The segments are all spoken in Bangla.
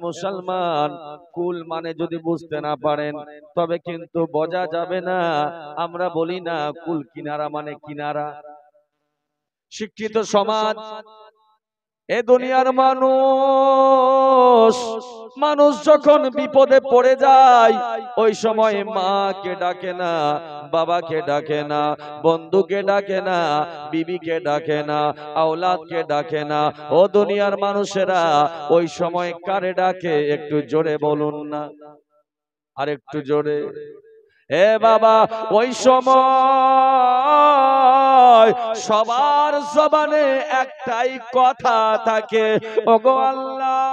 মুসলমান কুল মানে যদি বুঝতে না পারেন তবে কিন্তু বোঝা যাবে না। আমরা বলি না কুল কিনারা মানে কিনারা। শিক্ষিত সমাজ এ দুনিয়ার মানুষ যখন বিপদে পড়ে যায় ওই সময় মাকে ডাকে না, বাবাকে ডাকে না, বন্ধুকে ডাকে না, বিবিকে ডাকে না, আওলাদকে ডাকে না। ও দুনিয়ার মানুষেরা ওই সময় কারে ডাকে একটু জোরে বলুন না, আর একটু জোরে। এ বাবা, ওই সময় সবার জবানে একটাই কথা থাকে, ওগো আল্লাহ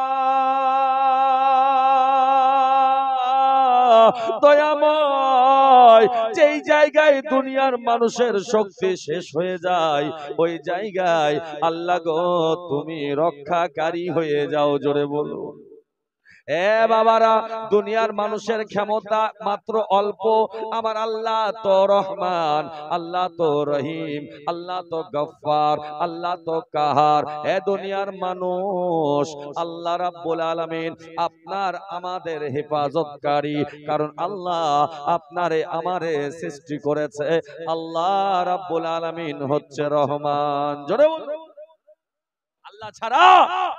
দয়াময়। যেই জায়গায় দুনিয়ার মানুষের শক্তি শেষ হয়ে যায় ওই জায়গায় আল্লাহ গো তুমি রক্ষাকারী হয়ে যাও, জোরে বলো। এ বাবারা, দুনিয়ার মানুষের ক্ষমতা মাত্র অল্প, আমার আল্লাহ তো রহমান, আল্লাহ তো রহিম, আল্লাহ তো গফফার, আল্লাহ তো কাহার। এ দুনিয়ার মানুষ আল্লাহ রাব্বুল আলামিন আপনার আমাদের হেফাজতকারী, কারণ আল্লাহ আপনারে আমারে সৃষ্টি করেছে। আল্লাহ রাব্বুল আলামিন হচ্ছে রহমান, জোরে বলুন। আল্লাহ ছাড়া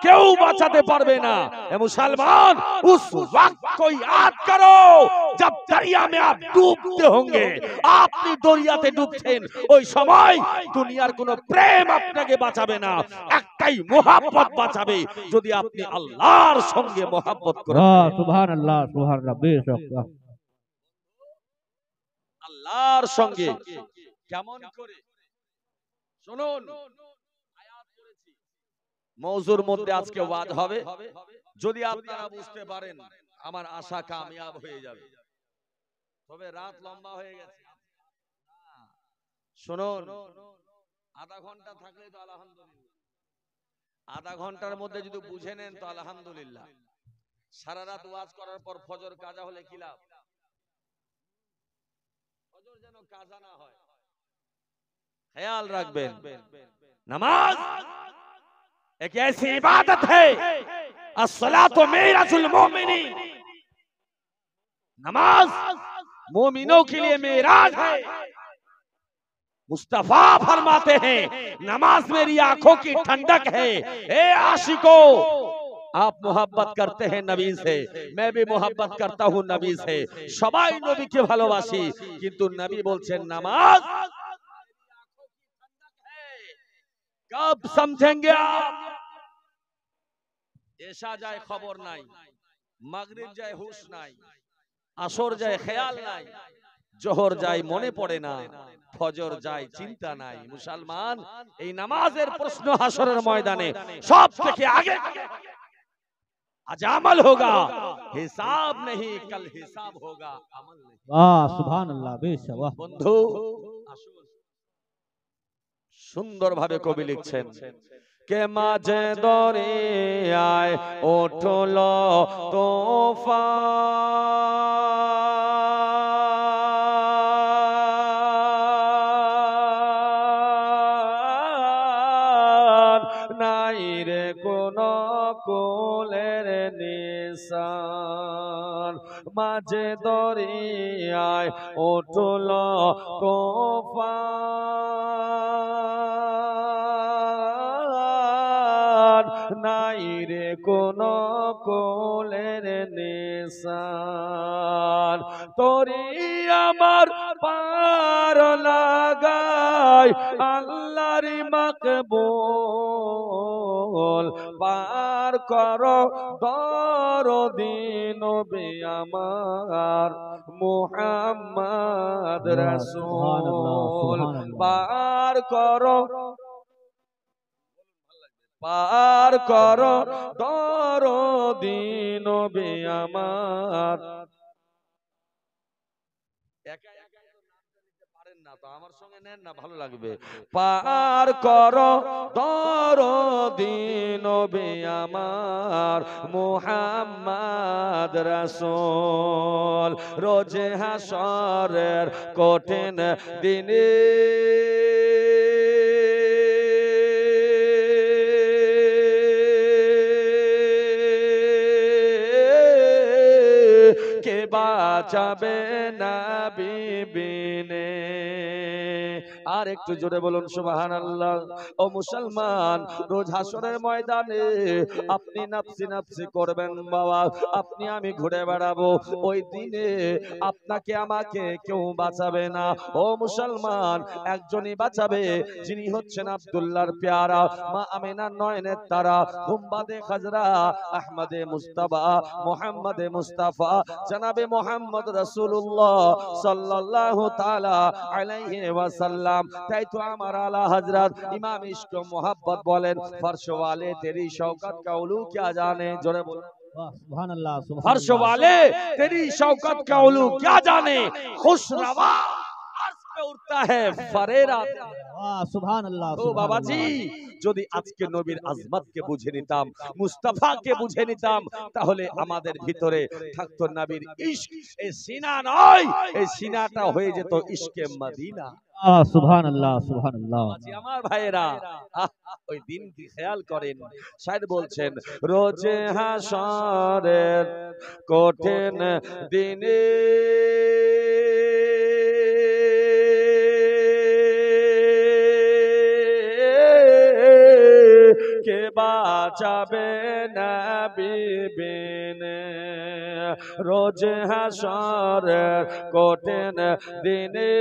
কেউ বাঁচাতে পারবে না। এ মুসলমান, उस वक्त को याद करो जब दरिया में आप डूबते होंगे। আপনি দরিয়াতে ডুবছেন, ওই সময় দুনিয়ার কোনো প্রেম আপনাকে বাঁচাবে না, একটাই মোহাব্বত বাঁচাবে, যদি আপনি আল্লাহর সঙ্গে মোহাব্বত করেন। সুবহানাল্লাহ, সুবহানাল্লাহ, বেশক আল্লাহর সঙ্গে কেমন করে শুনুন। মওজুর মধ্যে আজকে ওয়াজ হবে, যদি আপনারা বুঝতে পারেন আমার আশা কামিয়াব হয়ে যাবে। তবে রাত লম্বা হয়ে গেছে, শুনুন। আধা ঘন্টা থাকলে তো আলহামদুলিল্লাহ, আধা ঘন্টার মধ্যে যদি বুঝে নেন তো আলহামদুলিল্লাহ। সারা রাত ওয়াজ করার পর ফজর কাজা হলে কি লাভ? ফজর যেন কাজা না হয়, খেয়াল রাখবেন। নামাজ एक ऐसी इबादत है, अस्सलातु मेराजुल मोमिनीन, नमाज मोमिनों के लिए मेराज है। मुस्तफा फरमाते हैं नमाज मेरी आंखों की ठंडक है। ए आशिको, आप मोहब्बत करते हैं नबी से, मैं भी मोहब्बत करता हूं नबी से, सबाई नबी के ভালোবাসি, কিন্তু নবী বলছেন নামাজ कब समझेंगे आप? এশা যায় খবর নাই, মাগরিব যায় হুশ নাই, আসর যায় খেয়াল নাই, জোহর যায় মনে পড়ে না, ফজর যায় চিন্তা নাই। মুসলমান, এই নামাজের প্রশ্ন হাসরের ময়দানে সব থেকে আগে। আজ আমল হোগা, হিসাব नहीं, कल हिसाब होगा, अमल नहीं। वाह, সুবহানাল্লাহ, বেশক। বন্ধু সুন্দরভাবে কবি লিখছেন, কে মাঝে দরিয়ায় উঠল তুফান, নাই রে কোন কোলের নিশান। মাঝে দরিয়ায় উঠল তুফান, নাই রে কোন কোলের নিশান। তোরি আমার পার লাগাই আল্লাহর মাকবুল, পার করো দরদি নবী আমার মুহাম্মদ রাসূল, পার করো, পার করো দরদি নবী আমার। একা একা তো নামটা নিতে পারেন না, তো আমার সঙ্গে নেন না, ভালো লাগবে। পার করো দরদি নবী আমার মুহাম্মদ রাসূল, রোজে হাসরের কঠিন দিনে বাঁচাবে নবী বিনে। আর একটু জোরে বলুন সুবহানাল্লাহ। ও মুসলমান, রোজ হাসরের ময়দানে আপনি নাফসি নাফসি করবেন বাবা, আপনি আমি ঘুরে বেড়াবো। ওই দিনে আপনাকে আমাকে কেউ বাঁচাবে না। ও মুসলমান, একজনই বাঁচাবে, যিনি হচ্ছেন আব্দুল্লাহর পেয়ারা, মা আমিনার নয়নের তারা, গুম্বাদে খাজরা, আহমদে মুস্তাফা, মুহাম্মদে মুস্তাফা, জনাবে মুহাম্মদ রাসূলুল্লাহ সাল্লাল্লাহু তাআলা আলাইহি ওয়াসাল্লাম। তাই তো আমার আলা হযরত ইমাম ইশক মোহাব্বত বলেন, फर्श वाले तेरी शौकत का उलू क्या जाने। जोरे बोलो सुभान अल्लाह, फर्श वाले तेरी शौकत का उलू क्या जाने, खुश रवा अर्श पे उठता है फरेरा। सुभान अल्लाह। ও বাবাজি, যদি আজকে নবীর আজমতকে বুঝে নিতাম, মুস্তাফাকে বুঝে নিতাম, তাহলে আমাদের ভিতরে থাকতো নবীর ইশক। এই সিনা নয়, এই সিনাটা হয়ে যেত ইশকে মদিনা। सुभान अल्लाह, सुभान अल्लाह। আমার ভাইয়েরা, ওই দিন কি খেয়াল করেন, শায়র বলছেন, রোজে হাসরের কঠিন দিনে কে বাঁচাবে নবী বিনে। রোজে হাসরের কঠিন দিনে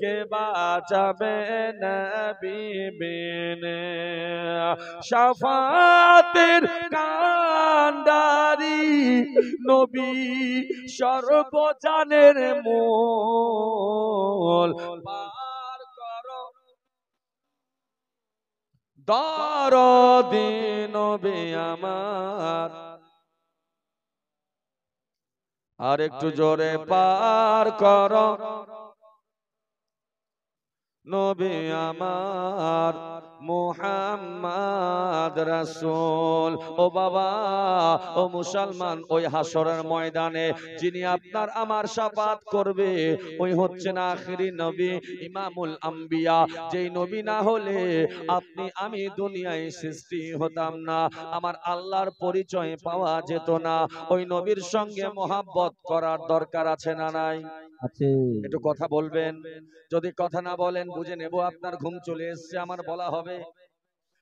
কে বাঁচাবে নবী বিনে। শাফাতের কান্ডারি নবী সর্বজানের মূল, পার করো দরদি নবী আমার। আর একটু জোরে, পার করো নবী আমার মুহাম্মদ রাসূল। ও বাবা, ও মুসলমান, ওই হাসরের ময়দানে যিনি আপনার আমার শাফাত করবে, ওই হচ্ছেন আখিরি নবী, ইমামুল আম্বিয়া। যেই নবী না হলে আপনি আমি দুনিয়ায় সৃষ্টি হতাম না, আমার আল্লাহর পরিচয় পাওয়া যেত না। ওই নবীর সঙ্গে মোহাব্বত করার দরকার আছে না নাই? একটু কথা বলবেন। যদি কথা না বলেন বুঝে নেব আপনার ঘুম চলে এসেছে, আমার বলা হবে।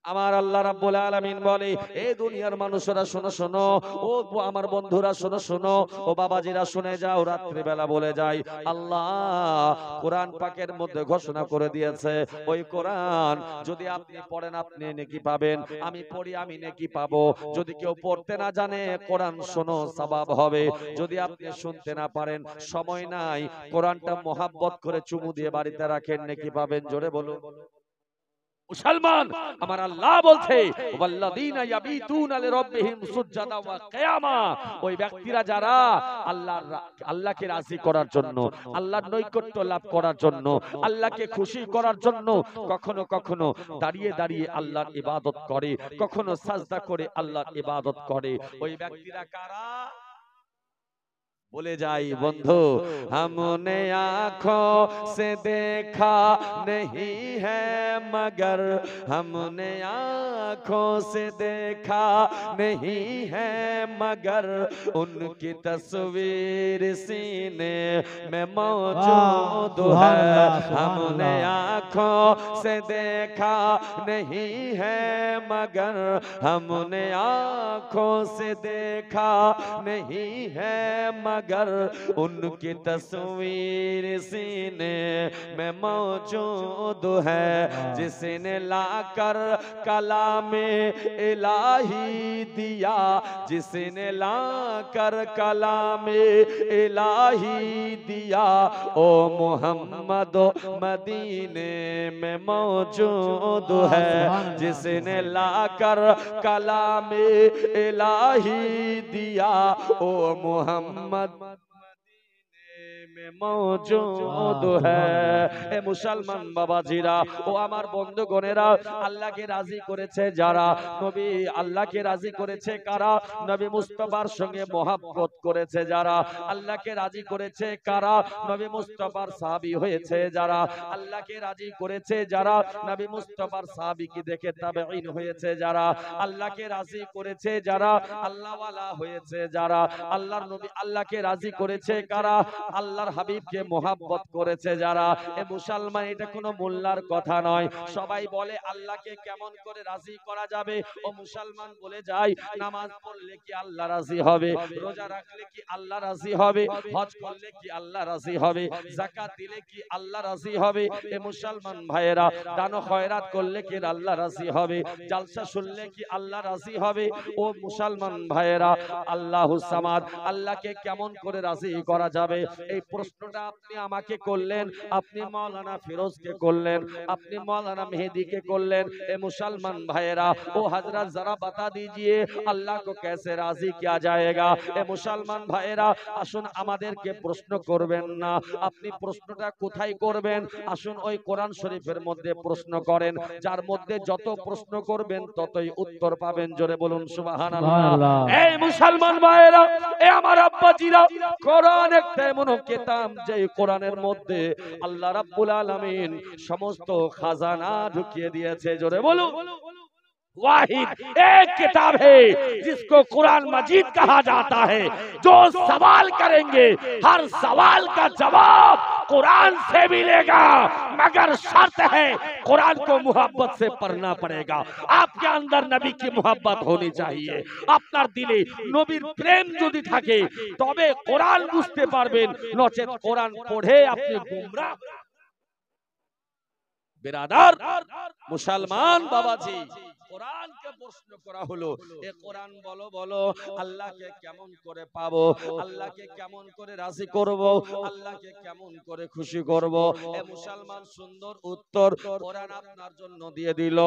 আমার আল্লাহ রাব্বুল আলামিন বলে, এই দুনিয়ার মানুষেরা শোনো শোনো, ও আমার বন্ধুরা শোনো শোনো, ও বাবাজিরা শুনে যাও, রাত্রি বেলা বলে যায়, আল্লাহ কোরআন পাকের মধ্যে ঘোষণা করে দিয়েছে, ওই কোরআন যদি আপনি পড়েন আপনি নেকি পাবেন, আমি পড়ি আমি নেকি পাবো। যদি কেউ পড়তে না জানে, কোরআন শোনো, সওয়াব হবে। যদি আপনি শুনতে না পারেন, সময় নাই, কোরআনটা মোহাব্বত করে চুমু দিয়ে বাড়িতে রাখেন, নেকি পাবেন। জোরে বলুন। মুসলমান, আমার আল্লাহ বলছে, ওয়াল্লাযীনা ইয়াবিতুনা লিরাব্বিহিম সুজদান ওয়া কিয়ামা। ওই ব্যক্তিরা যারা আল্লাহকে রাজি করার জন্য, আল্লাহর নৈকট্য লাভ করার জন্য, আল্লাহকে খুশি করার জন্য কখনো কখনো দাঁড়িয়ে দাঁড়িয়ে আল্লাহর ইবাদত করে, কখনো সাজদা করে আল্লাহর ইবাদত করে। ওই ব্যক্তিরা কারা? बोले जाई बंधु, हमने आँखों से देखा नहीं है मगर, हमने आँखों से देखा नहीं है मगर, उनकी तस्वीर सीने में मौजूद है। हमने आँखों से देखा नहीं है मगर, हमने आँखों से देखा नहीं है मगर, उनकी तस्वीर सीने में मौजूद है। जिसने लाकर कलामे इलाही दिया, जिसने लाकर कलामे इलाही दिया, ओ मोहम्मद मदीने में मौजूद है। जिसने लाकर कलामे इलाही दिया, ओ मोहम्मद में मौजूद है। ए मुसलमान बाबाजीरा ও আমার বন্ধুগণেরা, আল্লাহকে রাজি করেছে যারা, নবী আল্লাহকে রাজি করেছে কারা? নবী মুস্তাফার সঙ্গে মহব্বত করেছে যারা, আল্লাহকে রাজি করেছে কারা? নবী মুস্তাফার সাহাবী হয়েছে যারা, আল্লাহকে রাজি করেছে যারা, নবী মুস্তাফার সাহাবীকে দেখে তাবেঈন হয়েছে যারা, আল্লাহকে রাজি করেছে যারা, আল্লাহওয়ালা হয়েছে যারা, আল্লাহর নবী আল্লাহকে রাজি করেছে কারা? আল্লাহর হাবিবকে মহব্বত করেছে যারা। এ মুসলমান, এটা কোনো মোল্লার কথা নয়। সবাই বলে আল্লাহকে কেমন করে রাজি করা যাবে? ও মুসলমান বলে যায়, নামাজ পড়লে কি আল্লাহ রাজি হবে? রোজা রাখলে কি আল্লাহ রাজি হবে? হজ করলে কি আল্লাহ রাজি হবে? যাকাত দিলে কি আল্লাহ রাজি হবে? এ মুসলমান ভাইয়েরা, দান ও খয়রাত করলে কি আল্লাহ রাজি হবে? জালসা শুনলে কি আল্লাহ রাজি হবে? ও মুসলমান ভাইয়েরা, আল্লাহুস সামাদ, আল্লাহকে কেমন করে রাজি করা যাবে? এই প্রশ্নটা আপনি আমাকে করলেন, আপনি মাওলানা ফিরোজকে করলেন, আপনি মাওলানা মেহেদীকে করলেন। ए मुसलमान भाईरा, ओ हजरत जरा बता दीजिए अल्लाह को कैसे राजी किया जाएगा? ए मुसलमान भाईरा, আসুন আমাদেরকে প্রশ্ন করবেন না, আপনি প্রশ্নটা কোথায় করবেন? আসুন ওই কোরআন শরীফের মধ্যে প্রশ্ন করেন, যার মধ্যে যত প্রশ্ন করবেন ততই উত্তর পাবেন। জোরে বলুন সুবহানাল্লাহ। এই মুসলমান ভাইরা, এ আমার আব্বাজিরা, কোরআন একটা এমন কিতাব যে কোরআনের মধ্যে আল্লাহ রাব্বুল আলামিন সমস্ত খাজানা ঢুকিয়ে দিয়েছে। জোরে বলুন। वाहिद एक किताब है जिसको कुरान मजीद कहा जाता है। जो सवाल करेंगे हर सवाल का जवाब कुरान से मिलेगा, मगर शर्त है कुरान को मोहब्बत से पढ़ना पड़ेगा। आपके अंदर नबी की मोहब्बत होनी चाहिए। আপনার দিলে নবীর প্রেম যদি থাকে তবে কোরআন বুঝতে পারবেন, নচেত কোরআন পড়ে আপনি গোমরাহ। बिरादर मुसलमान बाबाजी, কোরআন কে প্রশ্ন করা হলো, এ কোরআন বলো বলো আল্লাহকে কেমন করে পাবো? আল্লাহকে কেমন করে রাজি করব? আল্লাহকে কেমন করে খুশি করব? এ মুসলমান সুন্দর উত্তর কোরআন আপনার জন্য দিয়ে দিল,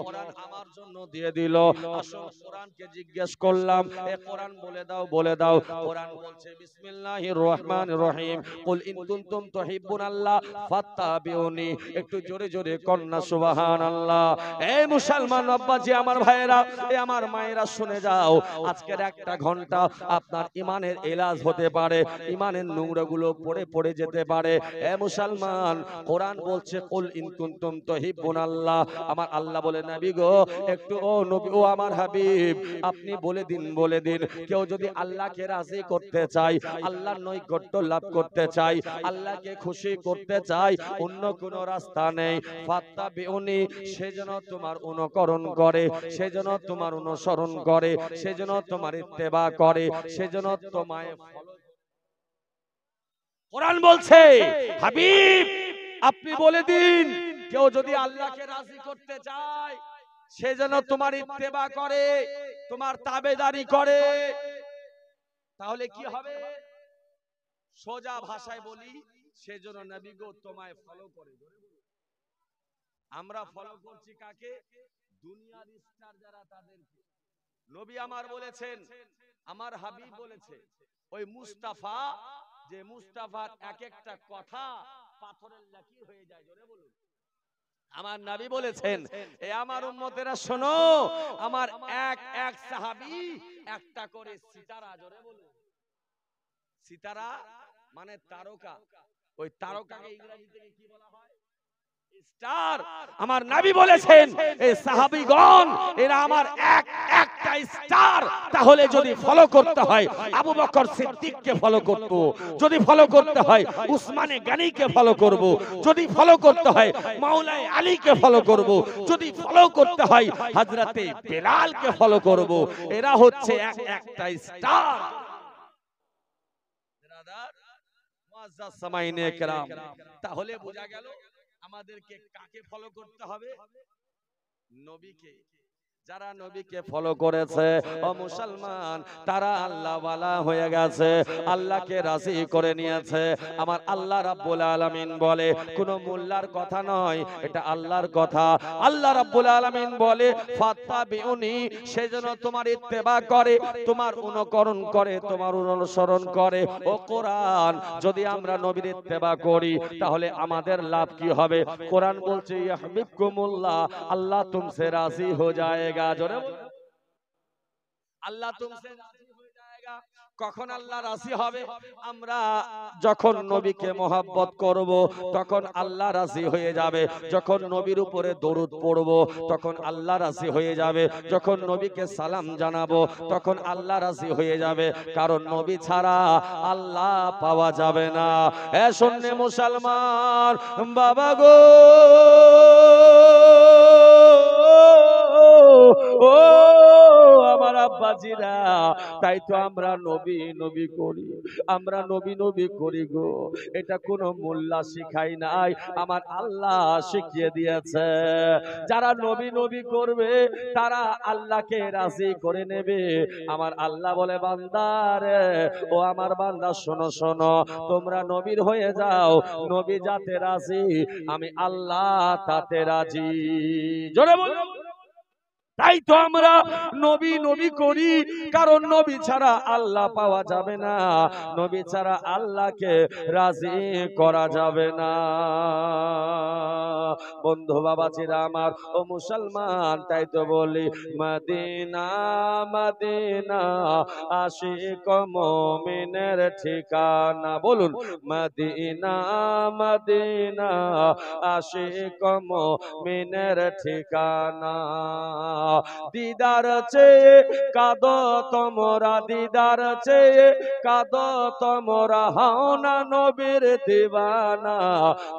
কোরআন আমার জন্য দিয়ে দিল। আসল কোরআনকে জিজ্ঞেস করলাম, এ কোরআন বলে দাও বলে দাও। কোরআন বলছে বিসমিল্লাহির রহমানির রহিম, কুল ইন কুনতুম তুহিব্বুনাল্লাহ ফাত্তাবিউনি। একটু জোরে জোরে কন্না সুবহানাল্লাহ। এই মুসলমান আব্বাজি, আমার ভাইয়েরা, এই আমার মায়েরা, শুনে যাও, আজকের একটা ঘন্টা আপনার ইমানের ইলাজ হতে পারে, ইমানের নোংরাগুলো পড়ে পড়ে যেতে পারে। এ মুসলমান, কোরআন বলছে কুল ইন কুনতুম তুহিব্বুনাল্লাহ, আমার আল্লাহ বলে নবী গো, একটু ও নবী, ও আমার হাবিব, আপনি বলে দিন বলে দিন, কেউ যদি আল্লাহকে রাজি করতে চায়, আল্লাহর নৈকট্য লাভ করতে চায়, আল্লাহকে খুশি করতে চায়, অন্য কোনো রাস্তা নেই। ফাত্তাবিউনি, সেজন্য তোমার অনুকরণ করে, সেজন্য তোমার অনুসরণ করে, সেজন্য তোমার ইত্তেবা করে, সেজন্য তোমায় ফলো। কোরআন বলছে হাবিব আপনি বলে দিন, কেউ যদি আল্লাহকে রাজি করতে চায় সেজন্য তোমার ইত্তেবা করে, তোমার তাবেদারি করে, তাহলে কি হবে? সোজা ভাষায় বলি, সেজন্য নবী গো তোমায় ফলো করে। আমরা ফলো করছি কাকে? দুনিয়ার স্টার যারা, তাদেরকে। নবী আমার বলেছেন, আমার হাবিব বলেছে, ওই মুস্তাফা, যে মুস্তাফার এক একটা কথা পাথরের লাকি হয়ে যায়। জোরে বলুন। আমার নবী বলেছেন, এ আমার উম্মতেরা শোনো, আমার এক এক সাহাবী একটা করে সিতারা। জোরে বলুন। সিতারা মানে তারকা। ওই তারকাকে ইংরেজিতে কি বলা হয়? স্টার। আমার নবী বলেছেন, এই সাহাবীগণ এরা আমার এক একটা স্টার। তাহলে যদি ফলো করতে হয় আবু বকর সিদ্দিককে ফলো করব, যদি ফলো করতে হয় উসমানে গনিকে ফলো করব, যদি ফলো করতে হয় মাওলাই আলীকে ফলো করব, যদি ফলো করতে হয় হযরতে বেলালকে ফলো করব। এরা হচ্ছে এক একটা স্টার। ব্রাদার মুআজ্জাজ সামাইনে কেরাম, তাহলে বোঝা গেল আমাদেরকে কাকে ফলো করতে হবে? নবীকে। যারা নবীকে ফলো করেছে ও মুসলমান, তারা আল্লাহওয়ালা হয়ে গেছে, আল্লাহকে রাজি করে নিয়েছে। আমার আল্লাহ রাব্বুল আলামিন বলে, কোন মোল্লার কথা নয়, এটা আল্লাহর কথা। আল্লাহ রাব্বুল আলামিন বলে ফাত্তাবিউনি, সেজন্য তোমার ইত্তেবা করে, তোমার অনুকরণ করে, তোমার অনুসরণ করে। ও কোরআন, যদি আমরা নবীর ইত্তেবা করি তাহলে আমাদের লাভ কি হবে? কোরআন বলছে ইয়াহবিবকুমুল্লাহ, আল্লাহ তুমসে রাজি হো जाएगा। জোরে আল্লাহ তুমসে রাজি হয়ে जाएगा। কখন আল্লাহ রাজি হবে? আমরা যখন নবীকে মহব্বত করব তখন আল্লাহ রাজি হয়ে যাবে। যখন নবীর উপরে দরুদ পড়ব তখন আল্লাহ রাজি হয়ে যাবে। যখন নবীকে সালাম জানাবো তখন আল্লাহ রাজি হয়ে যাবে। কারণ নবী ছাড়া আল্লাহ পাওয়া যাবে না। এ শুননে মুসলমান বাবা গো, ও আমার আব্বাজিরা, তাই তো আমরা নবী নবী করি, আমরা নবী নবী করি গো। এটা কোনো মোল্লা শিখাই নাই, আমার আল্লাহ শিখিয়ে দিয়েছে। যারা নবী নবী করবে তারা আল্লাহকে রাজি করে নেবে। আমার আল্লাহ বলে, বান্দারে, ও আমার বান্দা শোনো শোনো, তোমরা নবীর হয়ে যাও, নবী যাতে রাজি আমি আল্লাহ তাতে রাজি। জোরে বলো। তাই তো আমরা নবী নবী করি, কারণ নবী ছাড়া আল্লাহ পাওয়া যাবে না, নবী ছাড়া আল্লাহকে রাজি করা যাবে না। বন্ধু বাবাজিরা আমার ও মুসলমান, তাই তো বলি মদিনা মদিনা আশিক মুমিনের ঠিকানা। বলুন মদিনা মদিনা আশিক মুমিনের ঠিকানা। দিদার চেয়ে কাঁদো তোমরা, দিদার চেয়ে কাঁদো তোমরা, হও না নবীর দিওয়ানা।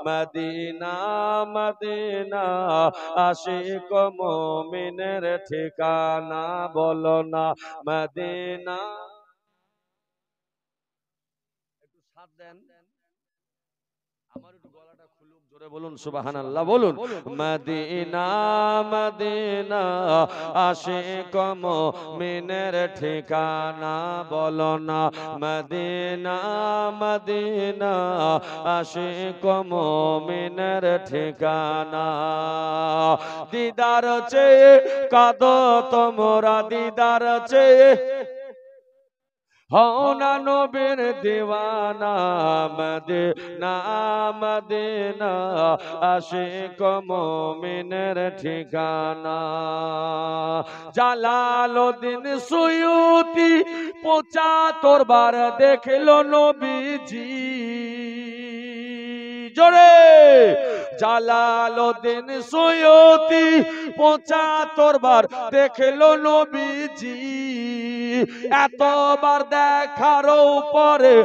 মদিনা মদিনা আশিক মুমিনের ঠিকানা। বলো না মদিনা। একটু সাথ দেন, আমার একটু গলাটা খুলুক, জোরে বলুন সুবহানাল্লাহ। বলুন মদিনা মদিনা আশিক মুমিনের ঠিকানা। বলো না মদিনা মদিনা আশিক মুমিনের ঠিকানা। দিদার চেয়ে কাঁদো তোমরা, দিদার চেয়ে হও না নবীর দিওয়ানা। মদিনা মদিনা আশিক মুমিনের ঠিকানা। জালালউদ্দিন সুয়ুতি ৭৫ বার দেখলো নবীজি। জোরে জালালউদ্দিন সুয়ুতি ৭৫ বার দেখলো নবীজি। এতবার দেখার পরে,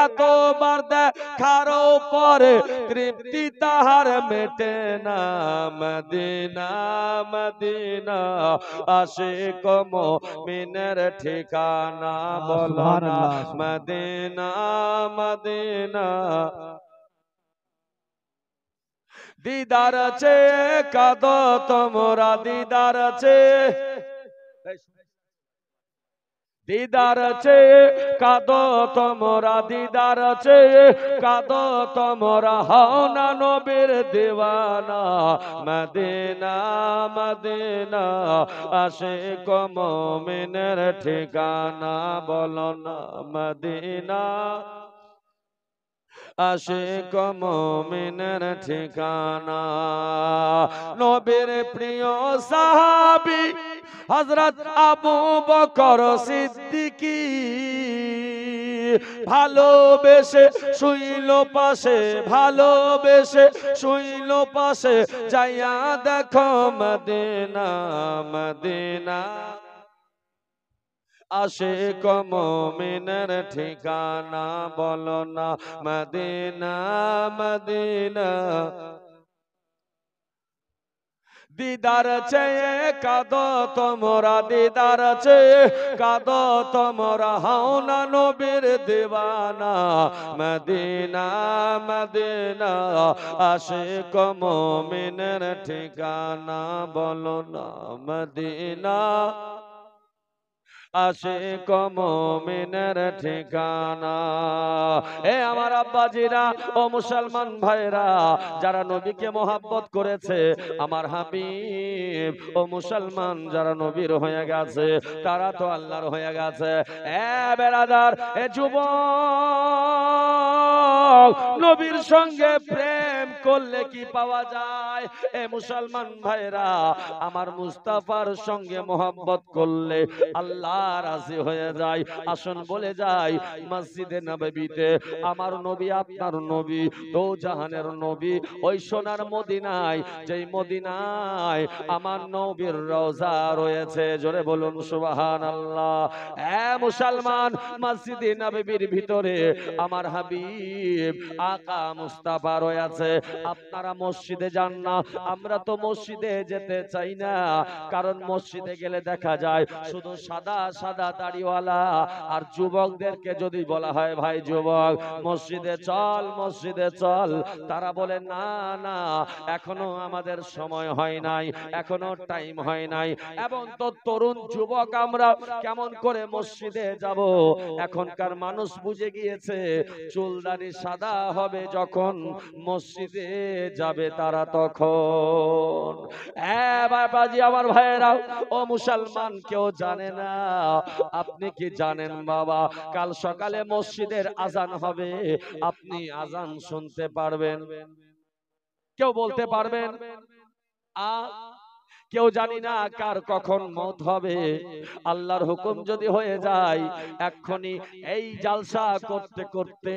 এতবার দেখার পরে তৃপ্তি তাহার মেটে না। মদিনা মদিনা আশিক মুমিনের ঠিকানা। বলো না মদিনা মদিনা। দিদার চেয়ে কাঁদো তোমরা, দিদার চেয়ে, দিদার চেয়ে কাঁদো তোমরা, দিদার চেয়ে কাঁদো তোমরা, হও না নবীর দিওয়ানা। মদিনা মদিনা আশিক মুমিনের ঠিকানা। বলো না মদিনা আশিক মুমিনের ঠিকানা। নবীর প্রিয় সাহাবী হযরত আবু বকর সিদ্দিকী, ভালোবেসে শুইল পাশে, ভালোবেসে শুইল পাশে, যাইয়া দেখো মদিনা মদিনা আশিক মুমিনের ঠিকানা। বলো না মদিনা মদিনা। দিদার চেয়ে কাঁদো তোমরা, দিদার চেয়ে কাঁদো তোমরা, হাও না নবীর দিওয়ানা। মদিনা মদিনা আশিক মুমিনের ঠিকানা, বলো না মদিনা আশিক মুমিনের ঠিকানা। এ আমার আব্বাজিরা ও মুসলমান ভাইরা, যারা নবীকে মহব্বত করেছে, আমার হাবিব ও মুসলমান যারা নবীর হয়ে গেছে, তারা তো আল্লাহর হয়ে গেছে। এ বেরাদার, এ যুবক, নবীর সঙ্গে প্রেম করলে কি পাওয়া যায়? এ মুসলমান ভাইরা, আমার মুস্তাফার সঙ্গে মহব্বত করলে আল্লাহ রাজি হয়ে যায়। আসুন বলে যাই, মসজিদে নববীতে আমার নবী, আপনার নবী, দো জাহানের নবী, ওই সোনার মদিনায়, যেই মদিনায় আমার নবীর রওজা রয়েছে, জোরে বলুন সুবহানাল্লাহ। এ মুসলমান, মসজিদে নববীর ভিতরে আমার হাবিব আকা মুস্তাফা রয়েছে। আপনারা মসজিদে যান না, আমরা তো মসজিদে যেতে চাই না, কারণ মসজিদে গেলে দেখা যায় শুধু সাদা সাদা দাড়িওয়ালা। আর যুবকদেরকে যদি বলা হয়, ভাই যুবক মসজিদে চল, মসজিদে চল, তারা বলে না না, এখনো আমাদের সময় হয় নাই, এখনো টাইম হয় নাই। এবং তো তরুণ যুবক আমরা কেমন করে মসজিদে যাব? এখনকার মানুষ বুঝে গিয়েছে, চুলদাড়ি সাদা হবে যখন মসজিদে যাবে তারা তখন। বাবাজি, আমার ভাইয়েরা ও মুসলমান, কেউ জানে না। আপনি কি জানেন বাবা, কাল সকালে মসজিদের আজান হবে, আপনি আজান শুনতে পারবেন? কেউ বলতে পারবেন? কেউ জানি না কার কখন মওত হবে। আল্লাহর হুকুম যদি হয়ে যায়, এক্ষুনি এই জালসা করতে করতে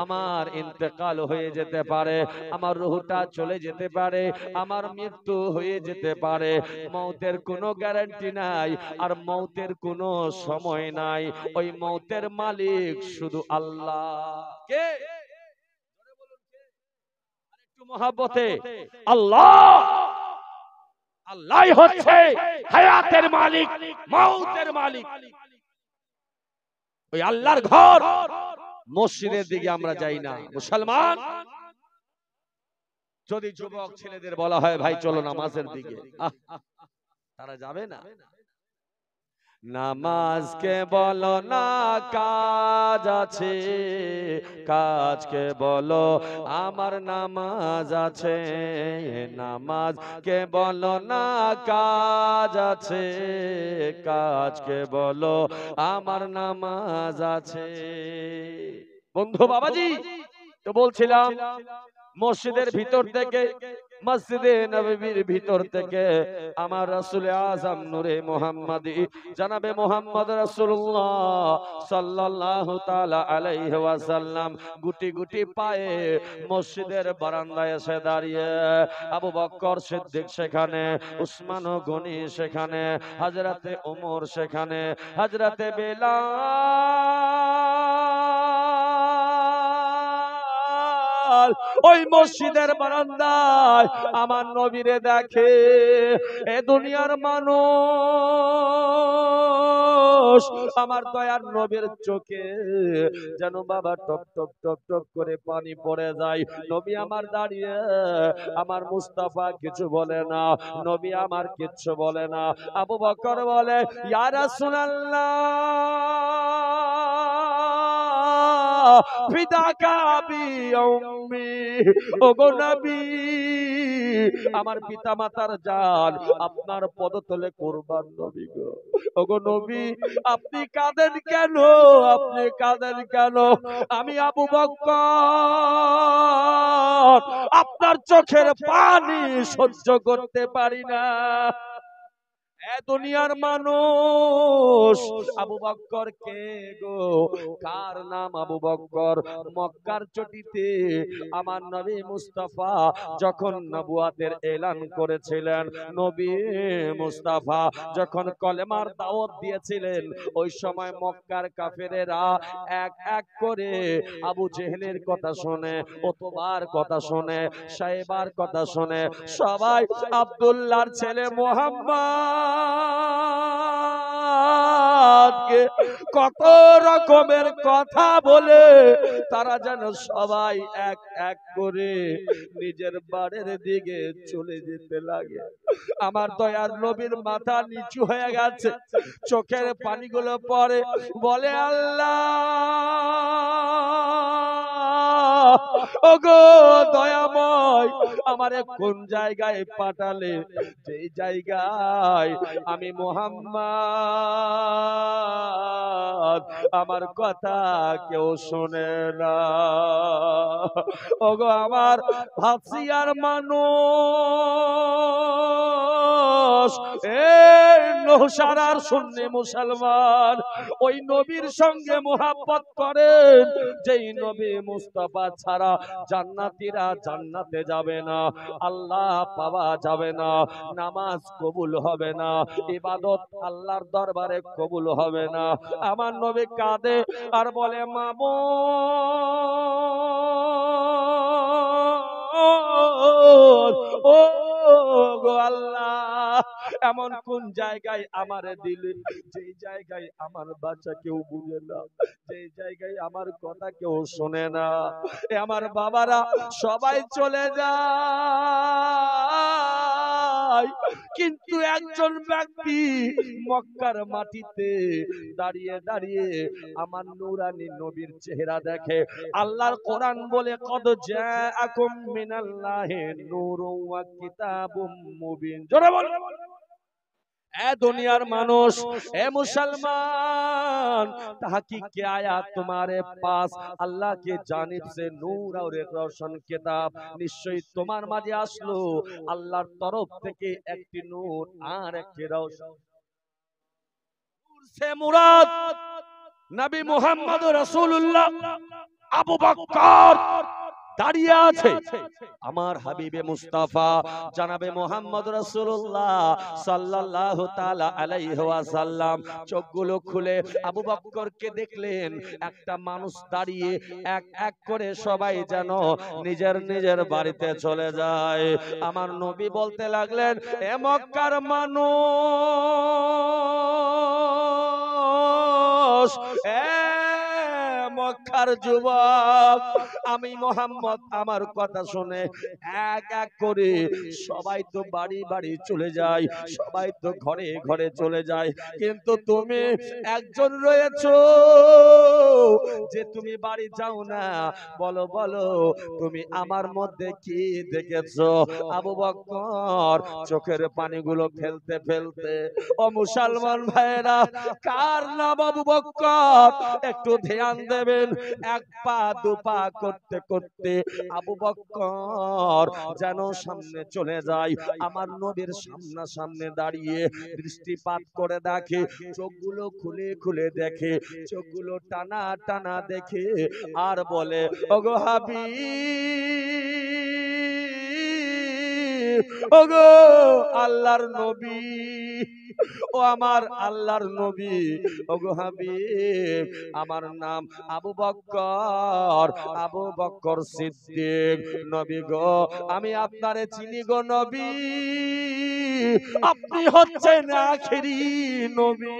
আমার ইন্তেকাল হয়ে যেতে পারে, আমার রূহটা চলে যেতে পারে, আমার মৃত্যু হয়ে যেতে পারে। মওতের কোনো গ্যারান্টি নাই, আর মওতের কোনো সময় নাই। ওই মওতের মালিক শুধু আল্লাহ। কে? একটু মহব্বতে, আল্লাহ। আল্লাহ হচ্ছে হায়াতের মালিক, মওতের মালিক। ওই আল্লাহর ঘর মসজিদের দিকে আমরা যাই না। মুসলমান, যদি যুবক ছেলেদের বলা হয়, ভাই চলো নামাজের দিকে, তারা যাবে না। নামাজকে বলো না কাজ আছে, কাজকে বলো আমার নামাজ আছে। নামাজকে বলো না কাজ আছে, কাজকে বলো আমার নামাজ আছে। বন্ধু বাবাজি, তো বলছিলাম, মসজিদের ভিতর থেকে, মসজিদে নববীর ভিতর থেকে আমার রাসূল আযম নূরে মুহাম্মাদি জনাবে মুহাম্মদ রাসূলুল্লাহ সাল্লাল্লাহু তাআলা আলাইহি ওয়াসাল্লাম গুটি গুটি পায়ে মসজিদের বারান্দায় এসে দাঁড়িয়ে। আবু বকর সিদ্দিক সেখানে, উসমান গনি সেখানে, হযরতে ওমর সেখানে, হযরতে বেলাল ওই মসজিদের বারান্দায় আমার নবীরে দেখে। এ দুনিয়ার মানুষ, আমার দয়ার নবীর চোখে যেন বাবা টপ টপ টপ টপ করে পানি পড়ে যায়। নবী আমার দাঁড়িয়ে, আমার মুস্তাফা কিছু বলে না, নবী আমার কিচ্ছু বলে না। আবু বকর বলে, ইয়া রাসূলুল্লাহ ফিদাকা আবি উম্মি, ওগো নবী, আমার পিতা মাতার জান আপনার পদতলে কুরবান নবী গো। ওগো নবী, আপনি কাঁদেন কেন? আপনি কাঁদেন কেন? আমি আবু বকর আপনার চোখের পানি সহ্য করতে পারি না। এ দুনিয়ার মানুষ, আবু বক্কর কে গো? কার নাম আবু বক্কর? মক্কার চটিতে আমার নবী মুস্তাফা যখন নবুয়াতের এলান করেছিলেন, নবী মুস্তাফা যখন কলেমার দাওয়াত দিয়েছিলেন, ওই সময় মক্কার কাফেরেরা এক এক করে আবু জেহেলের কথা শুনে, ওতবার কথা শুনে, সাহেবার কথা শুনে, সবাই আব্দুল্লাহর ছেলে মুহাম্মদকে কত রকমের কথা বলে তারা যেন সবাই এক এক করে নিজের বাড়ির দিকে চলে যেতে লাগে। আমার দয়ার নবীর মাথা নিচু হয়ে গেছে, চোখের পানিগুলো পড়ে, বলে আল্লাহ ওগো দয়াময়, আমারে কোন জায়গায় পাঠালে যেই জায়গায় আমি মুহাম্মদ আমার কথা কেউ শোনে না। ওগো আমার ভাবসিয়ার মানুষ, এই নৌসারার সুন্নি মুসলমান ওই নবীর সঙ্গে মুহাব্বত করেন যেই নবী মুস্তাফা ছাড়া জান্নাতীরা জান্নাতে যাবে না, আল্লাহ পাওয়া যাবে না, নামাজ কবুল হবে না, ইবাদত আল্লাহর দরবারে কবুল হবে না। আমার নবী কাঁদে আর বলে মাবুদ ও গো আল্লাহ, এমন কোন জায়গায় আমার দিলে যেই জায়গায় আমার বাচ্চা কেউ বুঝে না, যেই জায়গায় আমার কথা কেউ শোনে না। আমার বাবারা সবাই চলে যায়, কিন্তু একজন ব্যক্তি মক্কার মাটিতে দাঁড়িয়ে দাঁড়িয়ে আমার নূরানী নবীর চেহারা দেখে। আল্লাহর কোরআন বলে কদ জাআকুম মিনাল্লাহি নূরুন ওয়া কিতাবুম মুবিন। জোরে বলো। এ দুনিয়ার মানুষ, এ मुसलमान, तहकीक के आया तुम्हारे पास अल्लाह के जानिब से नूर और एक रोशन किताब निश्चय তোমার মাঝে আসলো আল্লাহর তরফ থেকে একটি নূর আর একটি রোশন। নূর সে মুরাদ নবী মুহাম্মদ রাসূলুল্লাহ। আবু বকর দাঁড়িয়ে আছে আমার হাবিবে মুস্তাফা জানাবে মুহাম্মদ রাসূলুল্লাহ সাল্লাল্লাহু তাআলা আলাইহি ওয়াসাল্লাম চোখগুলো খুলে আবু বকরকে দেখলেন। একটা মানুষ দাঁড়িয়ে এক এক করে সবাই যেন নিজের নিজের বাড়িতে চলে যায়। আমার নবী বলতে লাগলেন, এ মক্কার মানুষ, মক্কার যুবক, আমি মুহাম্মদ আমার কথা শুনে এক এক করে সবাই তো বাড়ি বাড়ি চলে যায়, সবাই তো ঘরে ঘরে চলে যায়, কিন্তু তুমি একজন রয়েছো যে তুমি বাড়ি যাও না। বলো বলো তুমি আমার মধ্যে কি দেখেছো? আবু বকর চোখের পানিগুলো ফেলতে ফেলতে, ও মুসলমান ভাইরা, কার নাম আবু বকর? একটু ধ্যান দেবেন। এক পা দু পা করতে করতে আবু বকর যেন সামনে চলে যায়। আমার নবীর সামনা সামনে দাঁড়িয়ে দৃষ্টিপাত করে দেখে, চোখগুলো খুলে খুলে দেখে, চোখগুলো টানা টানা দেখে আর বলে, ওগো হাবিব, ওগো আল্লাহর নবী, ও আমার আল্লাহর নবী, ওগো হাবিব, আমার নাম আবু বকর, আবু বকর সিদ্দিক। নবী গো, আমি আপনারে চিনি গো নবী, আপনি হচ্ছেন আখেরি নবী।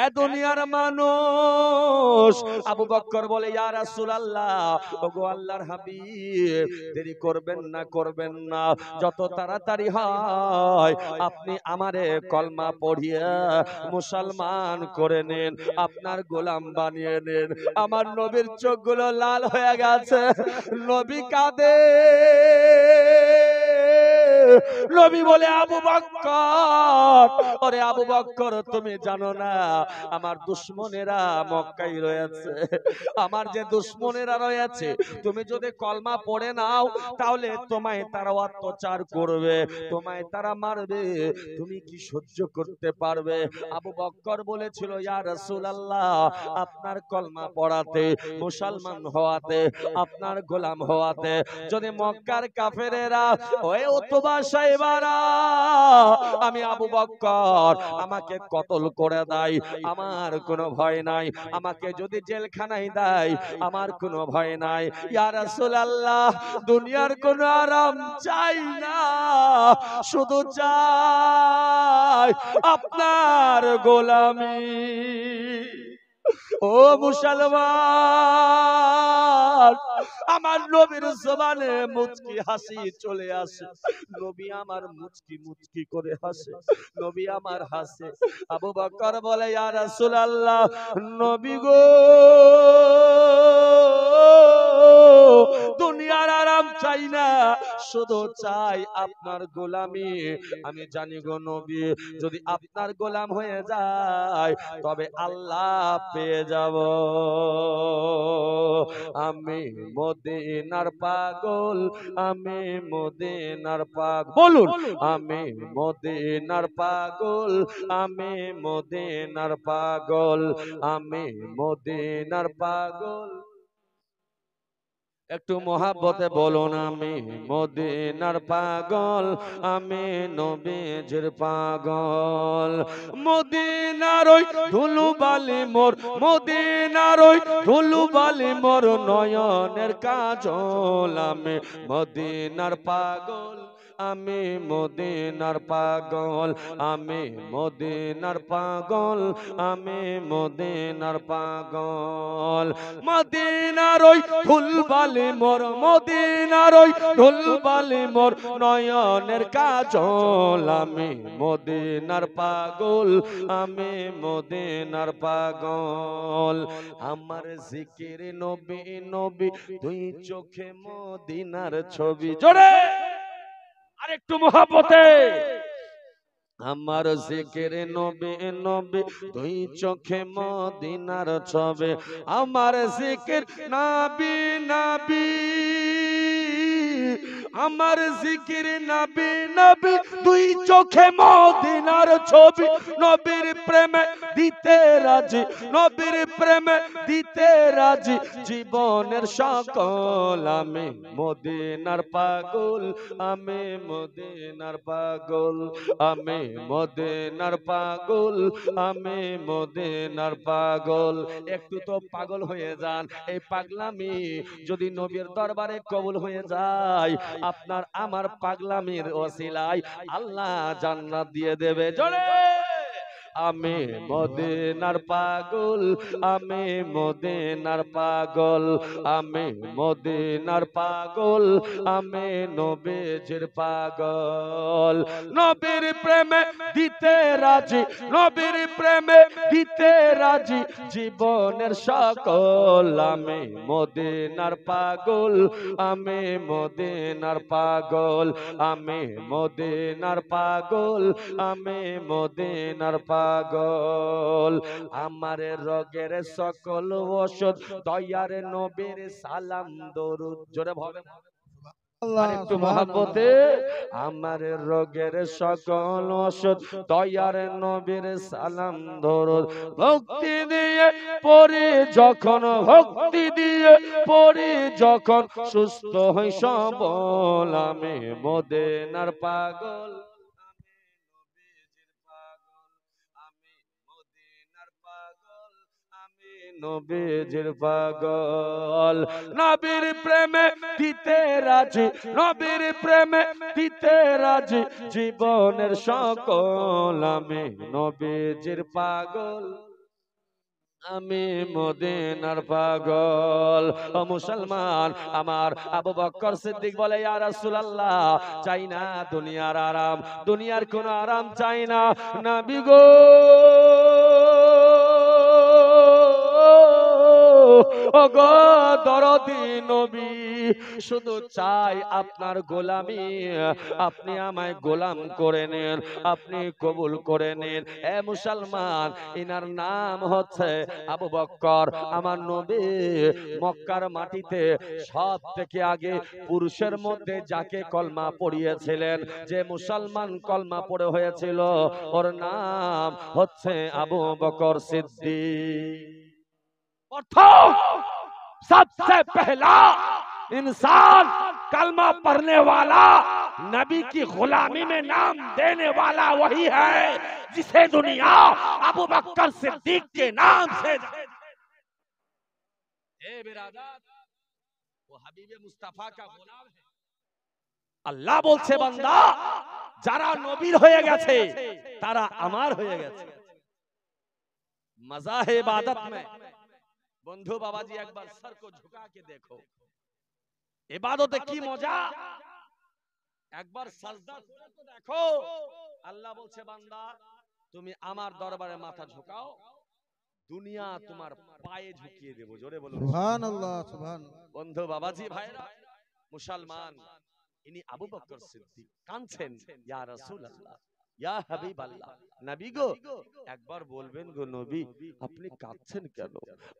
এ দুনিয়ার মানুষ, আবু বকর বলে, ইয়া রাসূলুল্লাহ, ওগো আল্লাহর হাবিব, দেরি করবেন না, করবেন না, যত তাড়াতাড়ি হয় আপনি আমারে কলমা পড়িয়ে মুসলমান করে নেন, আপনার গোলাম বানিয়ে নেন। আমার নবীর চোখগুলো লাল হয়ে গেছে, নবী কাঁদে নবী বলে আবু বকর, ওরে আবু বকর তুমি জানো না আমার দুশমনেরা মক্কায় রয়েছে, আমার যে দুশমনেরা রয়েছে তুমি যদি কলমা পড়ে নাও তাহলে তোমায় তারা অত্যাচার করবে, তোমায় তারা মারবে, তুমি কি সহ্য করতে পারবে? আবু বকর বলেছিল ইয়া রাসূলুল্লাহ আপনার কলমা পড়াতে, মুসলমান হওয়াতে, আপনার গোলাম হওয়াতে যদি মক্কার কাফেরেরা ওই উতবা সাইবারা আমি আবু বকর আমাকে কতল করে দেয় আমার কোনো ভয় নাই, আমাকে যদি জেলখানায় দেয় আমার কোনো ভয় নাই। ইয়া রাসূলুল্লাহ দুনিয়ার কোনো আরাম চাই না, শুধু চাই আপনার গোলামি। ও মুসলমান, আমার নবীর জবানে মুচকি হাসি চলে আসে, নবী আমার মুচকি মুচকি করে হাসে, নবী আমার হাসে। আবু বকর বলে ইয়া রাসূলুল্লাহ নবী গো দুনিয়ার আরাম চাই না, শুধু চাই আপনার গোলামি। আমি জানি গো নবী যদি আপনার গোলাম হয়ে যায় তবে আল্লাহ পেয়ে যাব। আমি মদিনার পাগল, আমি মদিনার পাগল, বলুন আমি মদিনার পাগল, আমি মদিনার পাগল, আমি মদিনার পাগল। একটু মহাব্বতে বলুন আমি মদিনার পাগল, আমি নবীজির পাগল। মদিনার ওই ধুলুবালি মোর, মদিনার ওই ধুলুবালি মোর নয়নের কাজল, আমি মদিনার পাগল, আমি মদিনার পাগল, আমি মদিনার পাগল, আমি মদিনার পাগল। মদিনার ওই ধুলবালি মোর, মদিনার ওই ধুলবালি মোর নয়নের কাজল, আমি মদিনার পাগল, আমি মদিনার পাগল। আমার জিকির নবী নবী, দুই চোখে মদিনার ছবি, জোরে আরেকটু মহব্বতে। আমার জিকির নবী নবী, দুই চোখে মদিনার ছবি, আমার জিকির নবী নবী, আমার জিকির নবী নবী, দুই চোখে মদিনার ছবি। নবীর প্রেমে দিতে রাজি, নবীর প্রেমে দিতে রাজি জীবনের সকল, আমি মদিনার পাগল, আমি মদিনার পাগল, আমি মদিনার পাগল, আমি মদিনার পাগল। একটু তো পাগল হয়ে যান, এই পাগলামি যদি নবীর দরবারে কবুল হয়ে যায় আপনার আমার পাগলামির ওসিলায় আল্লাহ জান্নাত দিয়ে দেবে। জোরে আমি মদিনার পাগল, আমি মদিনার পাগল, আমি মদিনার পাগল, আমি নবীজির পাগল। নবীর প্রেমে দিতে রাজি, নবীর প্রেমে দিতে রাজি জীবনের সকল, আমি মদিনার পাগল, আমি মদিনার পাগল, আমি মদিনার পাগল, আমি মদিনার পাগল। আমার রোগের সকল ওষুধ দয়ার নবীর সালাম দরুদ, জোরে বলেন আরেকটু মহব্বতে। আমার রোগের সকল ওষুধ দয়ার নবীর সালাম দরুদ, ভক্তি দিয়ে পড়ি যখন, ভক্তি দিয়ে পড়ি যখন সুস্থ হই সবল, আমি মদিনার পাগল, নবীজির পাগল। নবীর প্রেমে দিতে রাজি, নবীর প্রেমে দিতে রাজি জীবনের সকল, আমি নবীজির পাগল, আমি মদিনার পাগল। ও মুসলমান, আমার আবু বকর সিদ্দিক বলে ইয়া রাসূলুল্লাহ চাই না দুনিয়ার আরাম, দুনিয়ার কোনো আরাম চাই না, নবী গো ওগো দরদি নবী, শুধু চাই আপনার গোলামি, আপনি আমায় গোলাম করে নেন, আপনি কবুল করে নেন। এ মুসলমান, ইনার নাম হচ্ছে আবু বকর। আমার নবী মক্কার মাটিতে সব থেকে আগে পুরুষের মধ্যে যাকে কলমা পড়িয়েছিলেন, যে মুসলমান কলমা পড়ে হয়েছিল, ওর নাম হচ্ছে আবু বকর সিদ্দিক। প্রথম सबसे पहला इंसान कलमा पढ़ने वाला, नबी की गुलामी में नाम देने वाला वही है जिसे दुनिया अबू बकर सिद्दीक के नाम से ए बिरादर, वो हबीबे मुस्तफा का गुलाम है। আল্লাহ বলছে, বান্দা যারা নবীর হয়ে গেছে তারা আমার হয়ে গেছে। मजा है इबादत में। বন্ধু বাবাজি, একবার সর কো ঝুকা কে দেখো, ইবাদতে কি মজা। একবার সাজদা করে তো দেখো। আল্লাহ বলছে, বান্দা তুমি আমার দরবারে মাথা ঝুকাও, দুনিয়া তোমার পায়ে ঝুঁকিয়ে দেব। জোরে বলুন সুবহানাল্লাহ, সুবহানাল্লাহ। বন্ধু বাবাজি ভাইরা, মুসলমান, ইনি আবু বকর সিদ্দিক কাঁদছেন, ইয়া রাসূলুল্লাহ, ইয়া হাবিবাল্লাহ, নবী গো, একবার বলবেন গো নবী, আপনি কাঁদছেন কেন?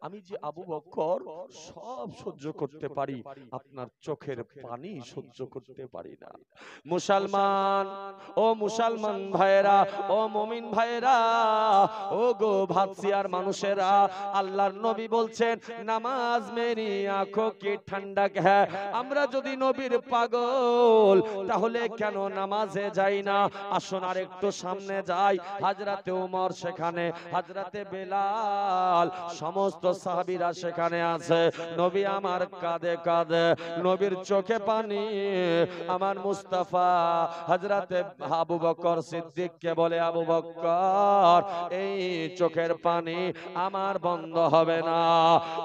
আমি যে আবু বকর সব সহ্য করতে পারি, আপনার চোখের পানি সহ্য করতে পারি না। মুসলমান, ও মুসলমান ভাইরা, ও মুমিন ভাইরা, ও গো ভাতসিয়ার মানুষেরা, আল্লাহর নবী বলছেন, নামাজ মেরি আঁখো কি ঠান্ডাক হ্যায়। আমরা যদি নবীর পাগল, তাহলে কেন নামাজে যাই না? আসুন আর একটু সামনে যাই। হযরতে ওমর সেখানে, হযরতে বেলাল, সমস্ত সাহাবীরা সেখানে আছে। নবী আমার কাঁদে কাঁদে, নবীর চোখে পানি। আমার মুস্তাফা হযরতে আবু বকর সিদ্দিককে বলে, আবু বকর, এই চোখের পানি আমার বন্ধ হবে না।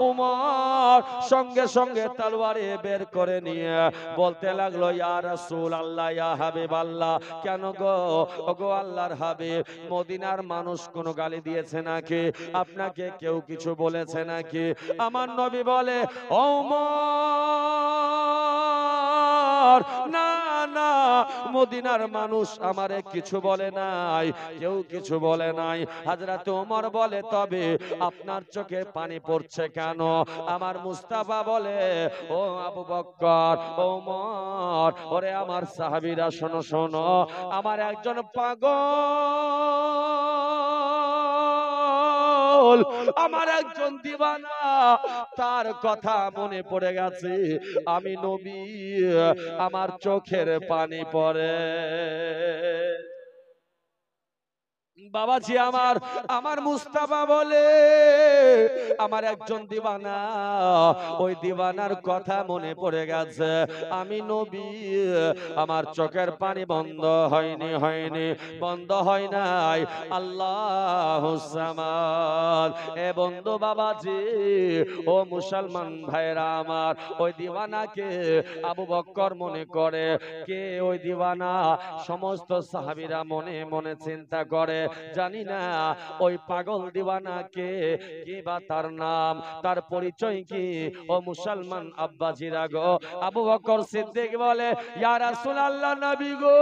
ওমর সঙ্গে সঙ্গে তলোয়ারে বের করে নিয়ে বলতে লাগলো, ইয়া রাসূলুল্লাহ, ইয়া হাবিবাল্লাহ। কেন গো, ওগো আল্লাহর হাবিব, মদিনার মানুষ কোন গালি দিয়েছে নাকি? আপনাকে কেউ কিছু বলেছে নাকি? আমার নবী বলে, ওমর, না না, মদিনার মানুষ আমারে কিছু বলে নাই, কেউ কিছু বলে নাই। হযরত ওমর বলে, তবে আপনার চোখে পানি পড়ছে কেন? আমার মুস্তাফা বলে, ও আবু বকর, ওমর, ওরে আমার সাহাবীরা, শোনো শোনো, আমার একজন পাগল, আমার একজন দিওয়ানা, তার কথা মনে পড়ে গেছে। আমি নবী, আমার চোখের পানি পড়ে। বাবাজি আমার, আমার মুস্তাফা বলে, আমার একজন দিওয়ানা, ওই দিওয়ানার কথা মনে পড়ে গেছে। আমি নবী, আমার চোখের পানি বন্ধ হয়নি, হয়নি, বন্ধ হয় নাই। আল্লাহুস সামাদ। এ বন্ধু বাবাজি, ও মুসলমান ভাইরা আমার, ওই দিওয়ানাকে আবু বকর মনে করে। কে ওই দিওয়ানা? সমস্ত সাহাবীরা মনে মনে চিন্তা করে, জানি না ওই পাগল দিওয়ানা কে, কি বা তার নাম, তার পরিচয় কি? ও মুসলমান আব্বাজিরা গো, আবু বকর সিদ্দিক বলে, ইয়া রাসূলুল্লাহ, নবী গো,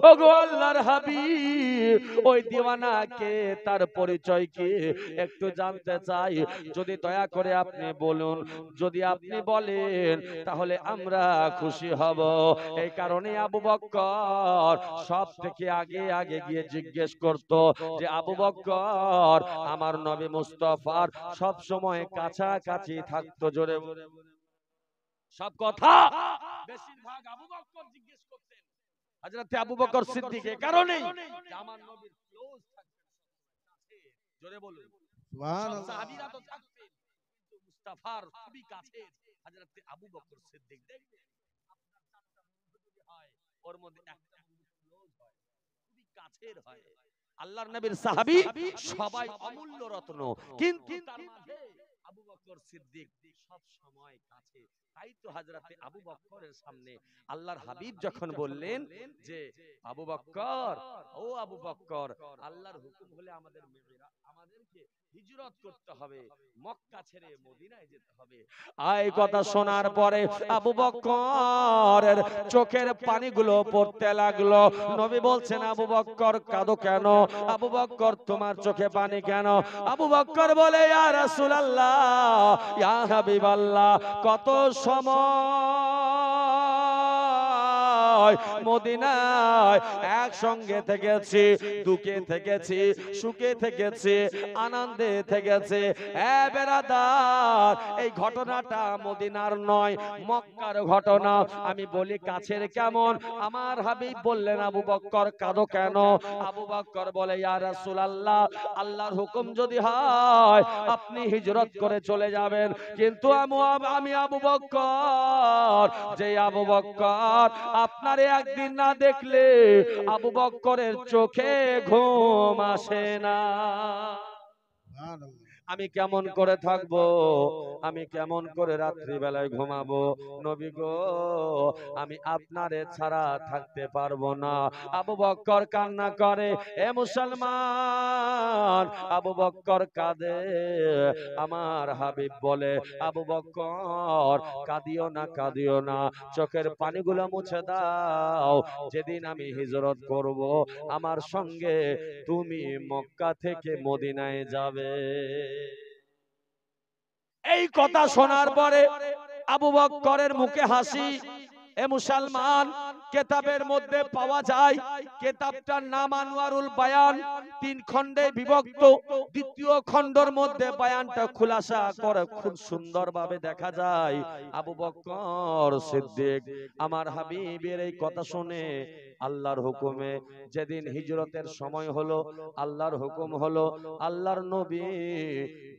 ওগো আল্লাহর হাবিব, ওই দিওয়ানা কে, তার পরিচয় কি? একটু জানতে চাই, যদি দয়া করে আপনি বলুন। যদি আপনি বলেন তাহলে আমরা খুশি হব। এই কারণে আবু বকর সব থেকে আগে আগে গিয়ে জিজ্ঞেস করত যে, আবু বকর আমার নবী মুস্তাফার সব সময় কাছাকাছি থাকতো। জোরে সব কথা বেশিরভাগ আবু বকর জিজ্ঞেস করতেন হযরত আবু বকর সিদ্দিক, এই কারণেই যে আমার নবীর ক্লোজ থাকতেন, কাছে। জোরে বলুন সুবহানাল্লাহ। সাহাবীরা তো থাকতেন, কিন্তু মুস্তাফার খুবই কাছে হযরত আবু বকর সিদ্দিক। দেখবেন আপনার চারটা বন্ধু যদি হয়, ওর মধ্যে একটা বন্ধু ক্লোজ হয়, খুবই কাছের হয়। আল্লাহর নবীর সাহাবী সবাই অমূল্য রত্ন, কিন্তু তার মাঝে আবু বকর সিদ্দিক সব সময় কাছে। তাই তো হযরতে আবু বকরের সামনে আল্লাহর হাবিব যখন বললেন যে আবু বকর, ও আবু বকর, আল্লাহর হুকুম হলে আমাদেরকে হিজরত করতে হবে, মক্কা ছেড়ে মদিনায় যেতে হবে। এই কথা শোনার পরে আবু বকরের চোখের পানিগুলো পড়তে লাগলো। নবী বলছেন, আবু বকর কাঁদো কেন? আবু বকর তোমার চোখে পানি কেন? আবু বকর বলে, ইয়া রাসূলুল্লাহ, ইয়া হাবিবাল্লাহ, কত সময় মদিনায় একসঙ্গে থেকেছি, দুঃখে থেকেছি, সুখে থেকেছি, আনন্দে থেকেছি। এ বেরাদার, এই ঘটনাটা মদিনার নয়, মক্কার ঘটনা। আমি বলি কাছের কেমন? আমার হাবিব বললেন, আবু বকর কাঁদো কেন? আবু বকর বলে, ইয়া রাসূলুল্লাহ, আল্লাহর হুকুম যদি হয় আপনি হিজরত করে চলে যাবেন, কিন্তু আমি আবু বকর, যে আবু বকর আপনারে একদিন না দেখলে আবু বকরের চোখে ঘুম আসে না। আমি কেমন করে থাকবো? আমি কেমন করে রাত্রি বেলায় ঘুমাবো? নবী গো, আমি আপনারে ছাড়া থাকতে পারবো না। আবু বকর কান্না করে। এ মুসলমান, আবু বকর কাঁদে। আমার হাবিব বলে, আবু বকর কাঁদিও না, কাঁদিও না, চোখের পানিগুলো মুছে দাও। যেদিন আমি হিজরত করব, আমার সঙ্গে তুমি মক্কা থেকে মদিনায় যাবে। এই কথা শোনার পরে আবু বকরের মুখে হাসি। এ মুসলমান, কেতাবের মধ্যে পাওয়া যায়, কেতাবটার নাম আনোয়ারুল বায়ান, 3 খণ্ডে বিভক্ত। দ্বিতীয় খণ্ডের মধ্যে বায়ানটা খুলাসা করে খুব সুন্দরভাবে দেখা যায় আবু বকর সিদ্দিক আমার হাবিবের এই কথা শুনে আল্লাহর হুকুমে যেদিন হিজরতের সময় হলো, আল্লাহর হুকুম হলো, আল্লাহর নবী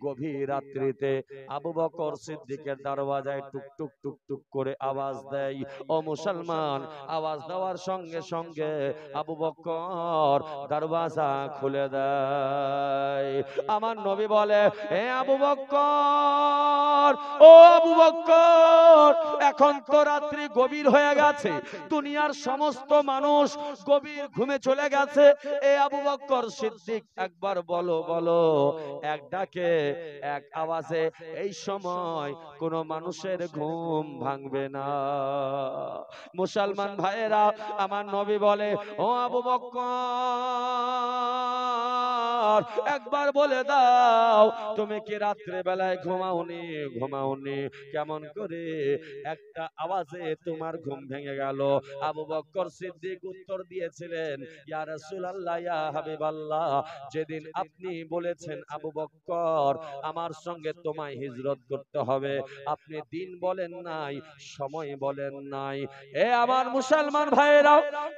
গভীর রাত্রিতে আবু বকর সিদ্দিকের দরওয়াজায় টুক টুক টুক টুক করে আওয়াজ দেয়। ও মুসলমান, আওয়াজ দেওয়ার সঙ্গে সঙ্গে আবু বকর দরওয়াজা খুলে দেয়। আমার নবী বলে, হে আবু বকর, ও আবু বকর, এখন তো রাত্রি গভীর হয়ে গেছে, দুনিয়ার সমস্ত মানুষ গভীর ঘুমে চলে গেছে। এ আবু বকর সিদ্দিক, একবার বলো, বলো, এক ডাকে, এক আওয়াজে এই সময় কোন মানুষের ঘুম ভাঙবে না। মুসলমান ভাইয়েরা, আমার নবী বলে, ও আবু বকর, একবার বলে দাও, তুমি কি রাত্রে বেলায় ঘুমাওনি? ঘুমাওনি? কেমন করে একটা আওয়াজে তোমার ঘুম ভেঙে গেল? আবু বকর সিদ্দিক উত্তর দিয়েছিলেন, ইয়া রাসূলুল্লাহ, ইয়া হাবিবাল্লাহ, যেদিন আপনি বলেছেন আবু বকর আমার সঙ্গে তোমায় হিজরত করতে হবে, আপনি দিন বলেন নাই, সময় বলেন নাই। এ আমার মুসলমান ভাইয়েরা,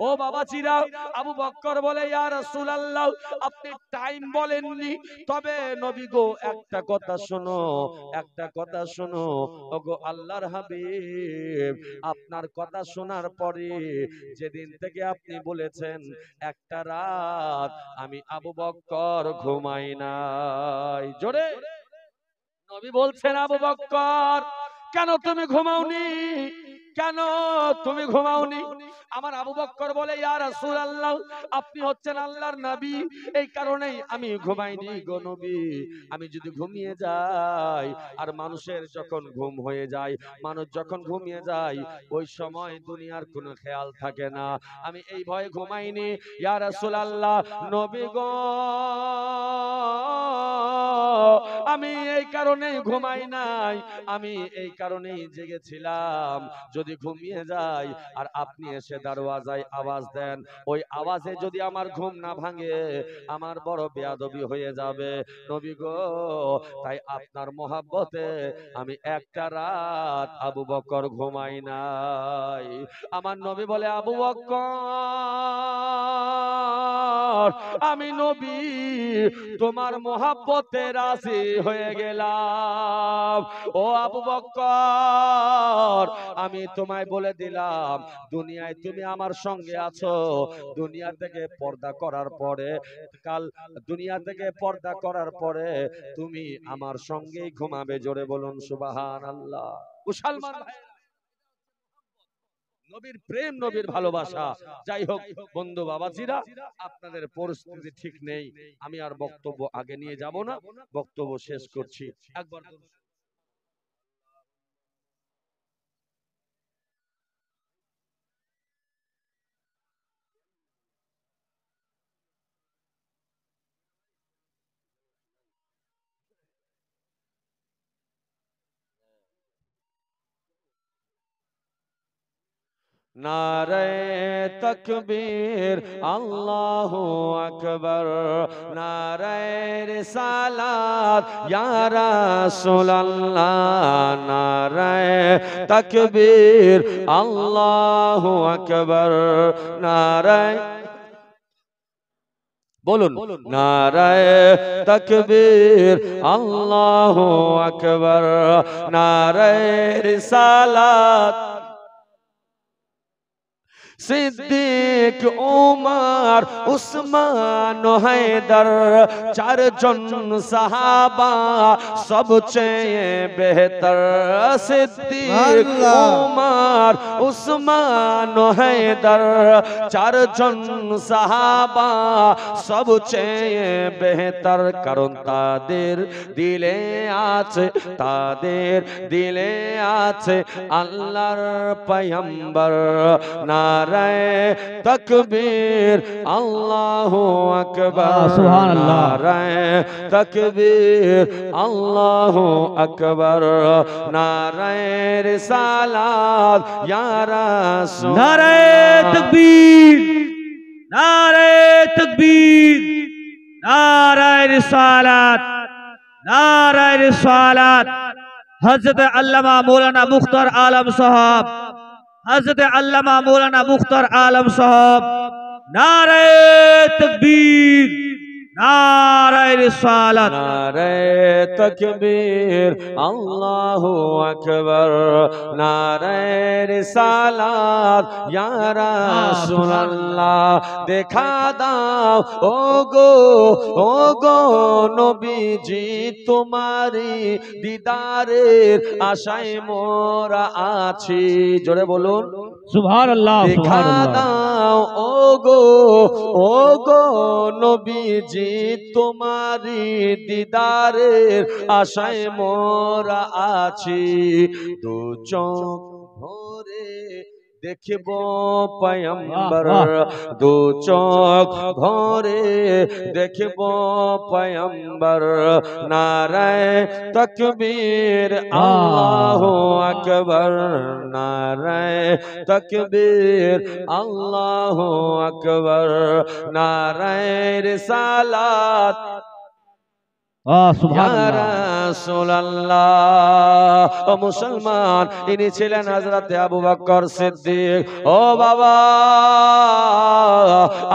ও বাবাজিরা, আবু বকর বলে, ইয়া রাসূলুল্লাহ, আপনি টাইম বলেননি, তবে নবী গো, একটা কথা শোনো, একটা কথা শোনো। ওগো আল্লাহর হাবিব, আপনার কথা শোনার পরে যেদিন থেকে আপনি বলেছেন, একটা রাত আমি আবু বকর ঘুমাই নাই। জোরে নবী বলছেন, আবু বকর, কেন তুমি ঘুমাওনি? কেন তুমি ঘুমাওনি? আমার আবু বকর বলে, ইয়া রাসূলুল্লাহ, আপনি হচ্ছেন আল্লাহর নবী, এই কারণেই আমি ঘুমাইনি গো নবী। আমি যদি ঘুমিয়ে যাই, আর মানুষের যখন ঘুম হয়ে যায়, মানুষ যখন ঘুমিয়ে যায়, ওই সময় দুনিয়ার কোনো খেয়াল থাকে না, আমি এই ভয়ে ঘুমাইনি। ইয়া রাসূলুল্লাহ, নবী গো, আমি এই কারণেই ঘুমাই নাই, আমি এই কারণেই জেগেছিলাম, যদি ঘুমিয়ে যাই আর আপনি এসে দরওয়াজায় আওয়াজ দেন, ওই আওয়াজে যদি আমার ঘুম না ভাঙে, আমার বড় বেয়াদবি হয়ে যাবে নবী গো। তাই আপনার মহব্বতে আমি একটা রাত আবু বকর ঘুমাই নাই। আমার নবী বলে, আবু বকর, আমি নবী তোমার মহব্বতে রাজি হয়ে গেলাম। ও আবু বকর, আমি তোমায় বলে দিলাম, দুনিয়ায় তুমি আমার সঙ্গে আছো, দুনিয়া থেকে পর্দা করার পরে, কাল দুনিয়া থেকে পর্দা করার পরে তুমি আমার সঙ্গেই ঘুমাবে। জোরে বলুন সুবহানাল্লাহ। মুসলমান ভাই, নবীর প্রেম, নবীর ভালোবাসা। যাই হোক বন্ধু বাবাজিরা, আপনাদের পরিস্থিতি ঠিক নেই, আমি আর বক্তব্য আগে নিয়ে যাব না, বক্তব্য শেষ করছি। একবার নারে তকবীর আল্লাহু আকবার, নারে রিসালাত ইয়া রাসূলুল্লাহ, নারে তকবীর আল্লাহু আকবার, নারে বলুন নারায়ে তাকবীর আল্লাহু আকবার, নারায়ে রিসালাত সিদ্দিক উমর উসমান হায়দার, চারজন সাহাবা সবচেয়ে বেহতর। সিদ্দিক উমর উসমান হায়দার, চারজন সাহাবা সবচেয়ে বেহতর, কারণ তাদের দিলে আছে, তাদের দিলে আছে আল্লাহর পয়গম্বর। নারায়ে তাকবীর আল্লাহু আকবার, সুবহানাল্লাহ। নারায়ে তাকবীর আল্লাহু আকবার, নারায়ে রিসালাত ইয়া রাসূল। নারায়ে তাকবীর, নারায়ে তাকবীর, নারায়ে রিসালাত, নারায়ে রিসালাত। হযরত আল্লামা মৌলানা মুখতার আলম সাহেব, हजरत अल्लामा मौलाना मुख्तार आलम साहब, नारे तकबीर, नारे रिसालत। नारे तकबीर अल्लाहु अकबर, नारे रिसालत या रसूलल्लाह। देखा दाओ ओ गो नबीजी, तुम्हारी दीदारेर आशाय मोरा आছি। जोरे बोलुन सुभानअल्लाह, देखा दाओ ओ गो नबीजी, तुम्हारी दीदारेर आशाय मोरा आছি। दो चोख भरे देखब पयंबर, दो चोख भरे देखब पयंबर, नाराये तकबीर अल्लाहु अकबर, नाराये तकबीर अल्लाहु अकबर, नाराये रिसालत ইয়া রাসূলুল্লাহ। ও মুসলমান, ইনি ছিলেন হযরত আবু বকর সিদ্দিক। ও বাবা,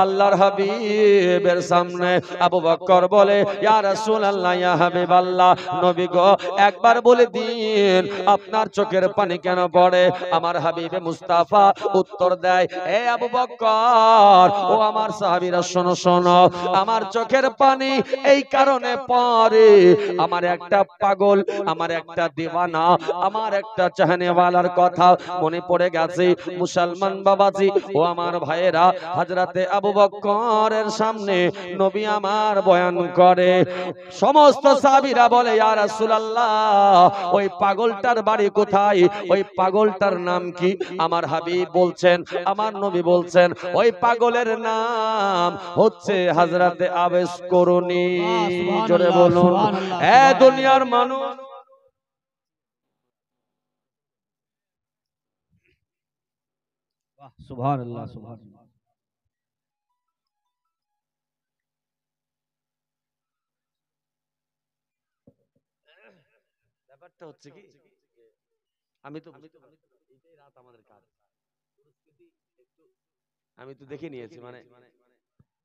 আল্লাহর হাবিবের সামনে আবু বকর বলে, ইয়া রাসূলুল্লাহ, ইয়া হাবিবাল্লাহ, নবী গো, একবার বলে দিন আপনার চোখের পানি কেন পড়ে? আমার হাবিবে মুস্তাফা উত্তর দেয়, এ আবু বকর, ও আমার সাহাবীরা, শোনো শোনো, আমার চোখের পানি এই কারণে পড়ে, আমার একটা পাগল, আমার একটা দিওয়ানা, আমার একটা চাহনেওয়ালার কথা মনে পড়ে গেছে। মুসলমান বাবাজি ও আমার ভাইয়েরা, হযরতে আবু বকরের সামনে নবী আমার বয়ান করে। সমস্ত সাহাবীরা বলে, ইয়া রাসূলুল্লাহ, ওই পাগলটার বাড়ি কোথায়? ওই পাগলটার নাম কি? আমার হাবিব বলছেন, আমার নবী বলছেন, ওই পাগলের নাম হচ্ছে হযরতে আবেস করুনি। জোরে বলুন এ দুনিয়ার মানুষ, सुभानअल्लाह, सुभानअल्लाह। ব্যাপারটা হচ্ছে কি, আমি তো এটাই রাত আমাদের কাজ, আমি তো দেখে নিয়েছি, মানে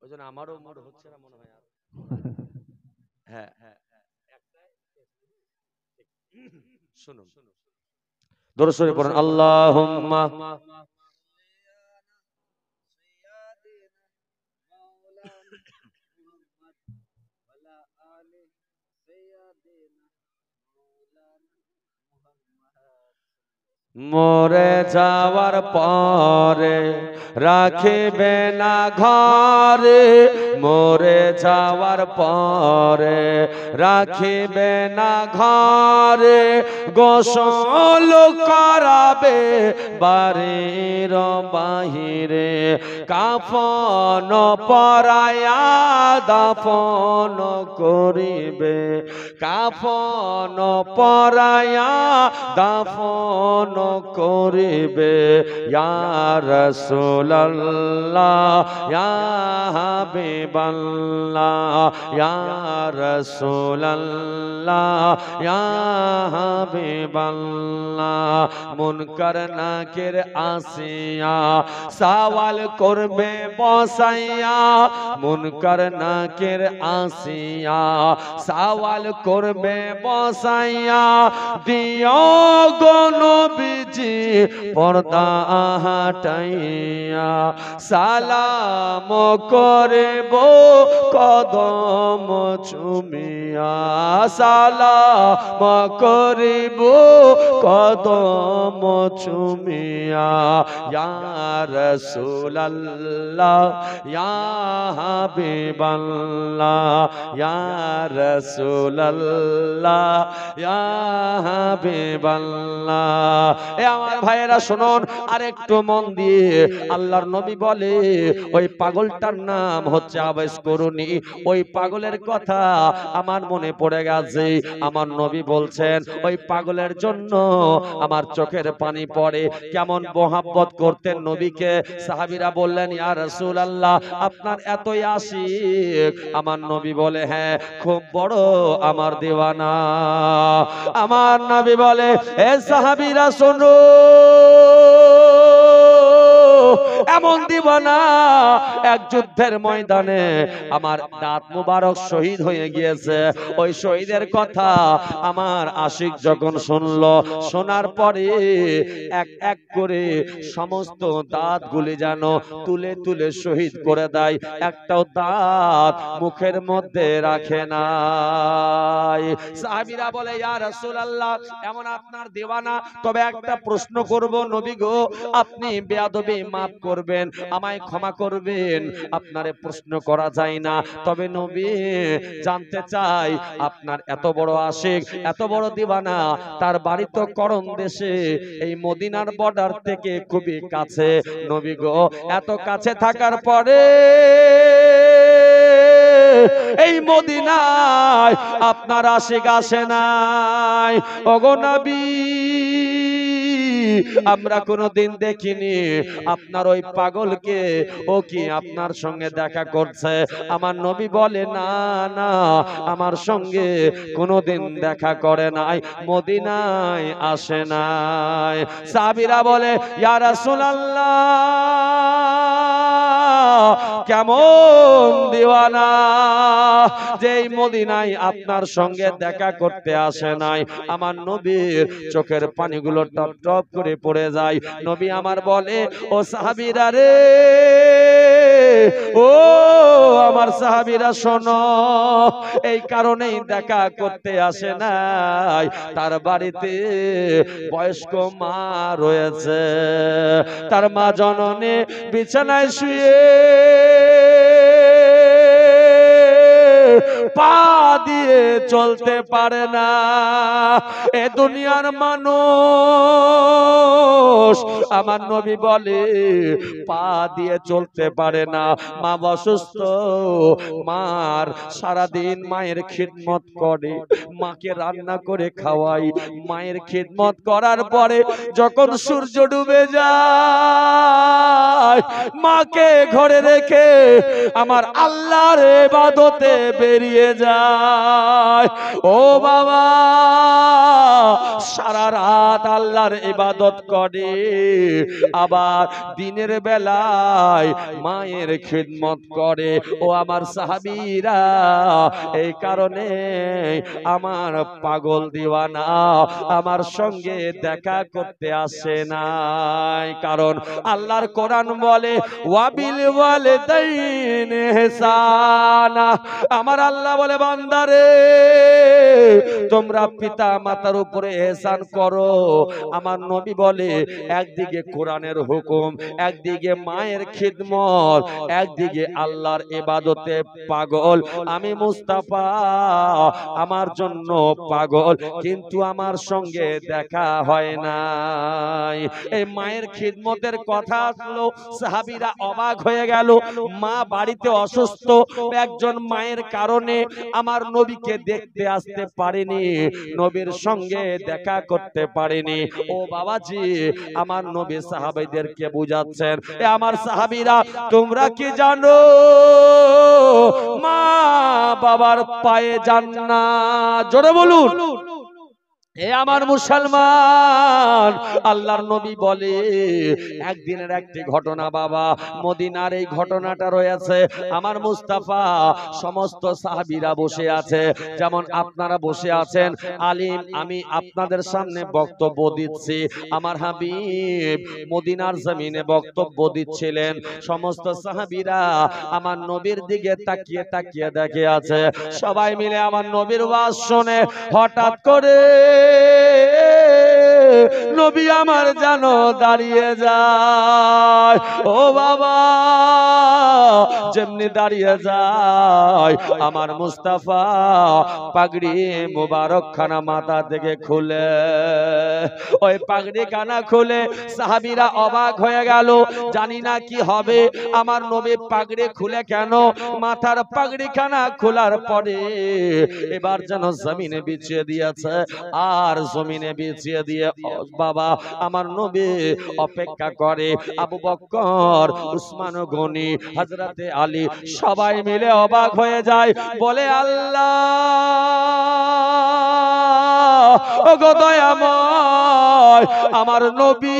ওই জন্য আমারও মুড হচ্ছে না মনে হয়। হ্যাঁ হ্যাঁ, শুনুন, দরুদ শরীফ পড়ুন। আল্লাহুম্মা মরে যাওয়ার পরে রাখিবে না ঘরে, মরে যাওয়ার পরে রাখিবে না ঘরে, গোসল করাবে বাড়ির বাহিরে, কাফন পরায়া দাফন করিবে, কাফন পরায়া দাফন করিবে। ইয়া রাসূলুল্লাহ ইয়া হাবিবাল্লাহ, ইয়া রাসূলুল্লাহ ইয়া হাবিবাল্লাহ। মুনকার নাকির আসিয়া সওয়াল করবে বসাইয়া, মুনকার নাকির আসিয়া সওয়াল করবে বসাইয়া, দিও গো নবীজি পর্দা হাটাইয়া, সালাম করিব কদম চুমিয়া, সালাম করিব কদম চুমিয়া। ইয়া রাসূলুল্লাহ ইয়া হাবিবাল্লাহ, ইয়া রাসূলুল্লাহ ইয়া হাবিবাল্লাহ। এ আমার ভাইয়েরা শুনুন আর একটু মন দিয়ে, আল্লাহর নবী বলে ওই পাগলটার নাম হচ্ছে আওয়াজ করুনি। ওই পাগলের কথা আমার মনে পড়ে গেছে। আমার নবী বলছেন ওই পাগলের জন্য আমার চোখের পানি পড়ে। কেমন মোহাব্বত করতেন নবীকে। সাহাবীরা বললেন ইয়া রাসূলুল্লাহ আপনার এতই আশিক। আমার নবী বলে হ্যাঁ খুব বড় আমার দিওয়ানা। আমার নবী বলে এ সাহাবীরা শোনো, এমন দিওয়ানা এক যুদ্ধের ময়দানে আমার দাঁত মুবারক শহীদ হয়ে গিয়েছে। ওই শহীদের কথা আমার আশিক যখন শুনলো, শোনার পরে এক এক করে সমস্ত দাঁতগুলি যেন তুলে তুলে শহীদ করে দেয়, একটাও দাঁত মুখের মধ্যে রাখে নাই। সাহাবীরা বলে ইয়া রাসূলুল্লাহ এমন আপনার দিওয়ানা, তবে একটা প্রশ্ন করব নবী গো, আপনি বেয়াদবি মাফ করবেন, আমায় ক্ষমা করবেন, আপনারে প্রশ্ন করা যায় না, তবে নবী জানতে চাই আপনার এত বড় আশিক এত বড় দিওয়ানা, তার বাড়ি তো করণ দেশে, এই মদিনার বর্ডার থেকে খুবই কাছে। নবী গো এত কাছে থাকার পরে এই মদিনায় আপনার আশিক আসে নাই। ওগো নবী আমরা কোনদিন দেখিনি আপনার ওই পাগলকে, ও কি আপনার সঙ্গে দেখা করছে? আমার নবী বলে না না আমার সঙ্গে কোনদিন দেখা করে নাই, মদিনায় আসে নাই। সাহাবীরা বলে ইয়া রাসূলুল্লাহ কেমন দিওয়ানা যে এই মদিনায় আপনার সঙ্গে দেখা করতে আসে নাই। আমার নবীর চোখের পানিগুলো টপ টপ করে পড়ে যায়। নবী আমার বলে ও সাহাবীরা রে, ও আমার সাহাবীরা শোনো, এই কারণেই দেখা করতে আসে নাই, তার বাড়িতে বয়স্ক মা রয়েছে, তার মা জননী বিছানায় শুয়ে পা দিয়ে চলতে পারে না। এ দুনিয়ার মানুষ আমার নবী বলে পা দিয়ে চলতে পারে না, মা অসুস্থ, মার সারাদিন মায়ের খিদমত করে, মাকে রান্না করে খাওয়াই, মায়ের খিদমত করার পরে যখন সূর্য ডুবে যায় মাকে ঘরে রেখে আমার আল্লাহর ইবাদতে বেরিয়ে যায়। ও বাবা সারা রাত আল্লাহর ইবাদত করে, আবার দিনের বেলায় মায়ের খিদমত করে। ও আমার সাহাবীরা এই কারণে আমার আমার পাগল দিওয়ানা আমার সঙ্গে দেখা করতে আসে নাই। কারণ আল্লাহর কোরআন বলে ওয়াবিল ওয়ালিদাইনি ইহসানা, আমার আল্লাহ বলে বান্দারে তোমরা পিতা মাতার উপরে ইহসান করো। আমার নবী বলে একদিকে কোরআনের হুকুম, একদিকে মায়ের খিদমত, একদিকে আল্লাহর ইবাদতে পাগল। আমি মুস্তাফা আমার জন্য পাগল, কিন্তু আমার সঙ্গে দেখা হয় নাই। এই মায়ের খিদমতের কথা আসলো, সাহাবীরা অবাক হয়ে গেল। মা বাড়িতে অসুস্থ, একজন মায়ের কারণে আমার নবীকে দেখতে আসতে পারেনি, নবীর সঙ্গে দেখা করতে পারেনি। ও বাবাজি, আমার নবী সাহাবীদেরকে বুঝাচ্ছেন, এ আমার সাহাবীরা তোমরা কি জানো মা বাবার পায়ে জান্নাত? জোরে বলুন। এ আমার মুসলমান, আল্লাহর নবী বলে একদিনের একটি ঘটনা বাবা, মদিনার এই ঘটনাটা রয়েছে। আমার মুস্তাফা সমস্ত সাহাবীরা বসে আছে, যেমন আপনারা বসে আছেন। আলিম আমি আপনাদের সামনে বক্তব্য দিচ্ছি, আমার হাবিব মদিনার জমিনে বক্তব্য দিচ্ছিলেন। সমস্ত সাহাবীরা আমার নবীর দিকে তাকিয়ে তাকিয়ে দেখে আছে। সবাই মিলে আমার নবীর ওয়াজ শুনে হঠাৎ করে নবী আমার যেন দাঁড়িয়ে যায়। ও বাবা, যেমনি দাঁড়িয়ে যায় আমার মুস্তাফা পাগড়ি মুবারক খানা মাথা থেকে খুলে, ওই পাগড়ি খানা খুলে সাহাবীরা অবাক হয়ে গেল। জানি না কি হবে, আমার নবী পাগড়ি খুলে কেন? মাথার পাগড়ি খানা খোলার পরে এবার যেন জমিনে বিছিয়ে দিয়েছে, আর জমিনে বিছিয়ে দিয়ে বাবা আমার নবী অপেক্ষা করে। আবু বকর, উসমান গনি, হযরতে আলী সবাই মিলে অবাক হয়ে যায়, বলে আল্লাহ ওগো দয়াময়, আমার নবী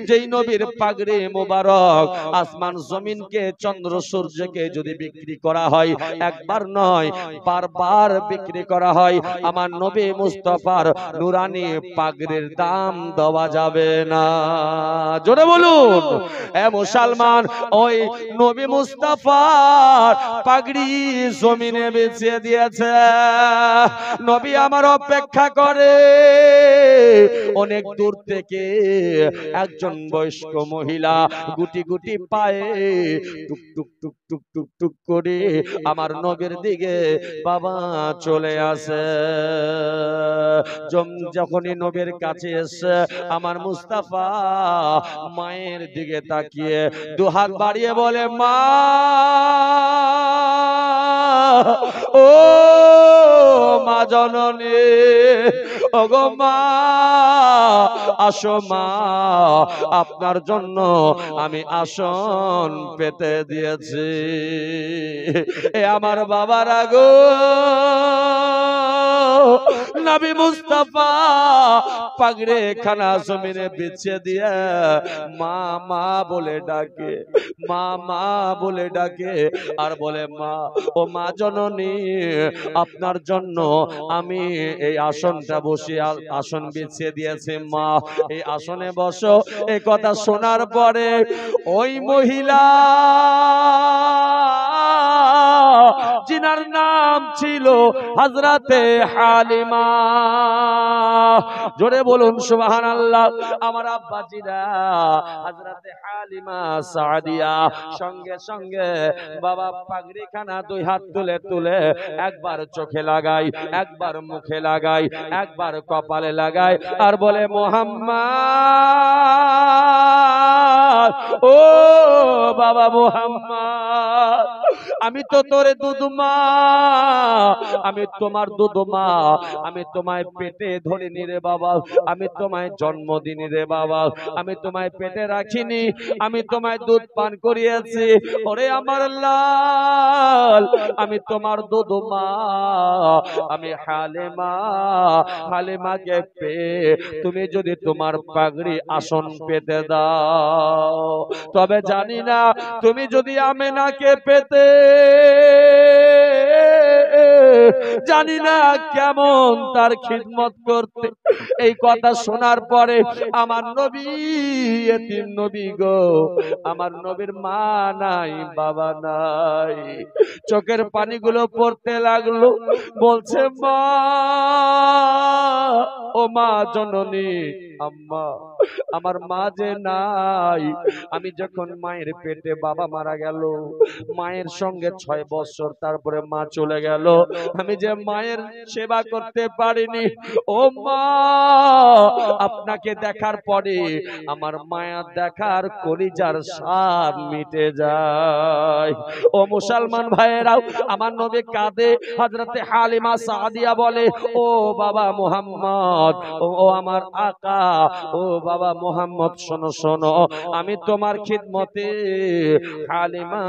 যেই নবীর পাগড়ি মোবারক আসমান জমিনকে চন্দ্র সূর্যকে যদি বিক্রি করা হয়, একবার নয় বারবার বিক্রি করা হয়, আমার নবী মুস্তাফার নুরানি পাগড়ির দাম দেওয়া যাবে না। জোরে বলুন। এ মুসলমান, ওই নবী মুস্তাফার পাগড়ি জমিনে বিছিয়ে দিয়েছে। নবী আমার অপেক্ষা করে। অনেক দূর থেকে একজন বয়স্ক মহিলা গুটি গুটি পায়ে টুক টুক টুক টুক টুক টুক করে আমার নবীর দিকে বাবা চলে আসে। যখনই নবীর কাছে এসে আমার মুস্তাফা মায়ের দিকে তাকিয়ে দুহাত বাড়িয়ে বলে, মা ও মা জননী, ওগো মা আসো মা, আপনার জন্য আমি আসন পেতে দিয়েছি। এ আমার বাবারা গো, নবী মুস্তাফা পাগড়ি খানা জমিনে বিছিয়ে দিয়ে মা মা বলে ডাকে, মা মা বলে ডাকে, আর বলে মা ও মা জননী, আপনার জন্য আমি এই আসনটা বসে আসন বিছিয়ে দিয়েছি, মা এই আসনে বসো। এই কথা শোনার পরে ওই মহিলা जिनार नाम छिलो हजरते हालिमा। जोरे बोलुन सुबहानाल्लाह। आमार आब्बाजीरा हजरते हालिमा सादिया संगे संगे बाबा पागड़ी खाना दुई हाथ तुले तुले एक बार चोखे लागाई, एक बार मुखे लागाई, एक बार कपाले लागाई और बोले मुहम्मद, ओ बाबा मुहम्मद, आमी तो तोरे दुदुमा, आमी तोमार दुदुमा, आमी तोमाय पेटे धरिनी रे बाबा, आमी तोमाय जन्म दिनी रे बाबा, आमी तोमाय पेटे राखिनी, आमी तोमाय दूध पान करिয়েছি। ओरे आमार लाल, आमी तोमार दुदुमा, आमी हालिमा, हालिमा के पे তুমি যদি তোমার পাগড়ি আসন পেতে দাও, তবে জানি না তুমি যদি আমেনাকে পেতে জানি না কেমন তার খিদমত করতে। এই কথা শোনার পরে আমার নবী, এতিম নবী গো, আমার নবীর মা নাই, বাবা নাই, চোখের পানিগুলো পড়তে লাগলো। বলছে, মা, ও মা জননী, আম্মা, আমার মা যে নাই। আমি যখন মায়ের পেটে বাবা মারা গেল, মায়ের সঙ্গে 6 বছর তারপরে মা চলে গেল, আমি যে মায়ের সেবা করতে পারিনি। ও মা, আপনাকে দেখার পরে আমার মায়া দেখার কলিজার স্বাদ মিটে যায়। ও মুসলমান ভাইয়েরাও, আমার নবী কাঁদে। হযরতে হালিমা সাদিয়া বলে, ও বাবা মুহাম্মদ, ও আমার আকা, ও বাবা মুহাম্মদ, শোনো শোনো, আমি তোমার খিদমতে হালিমা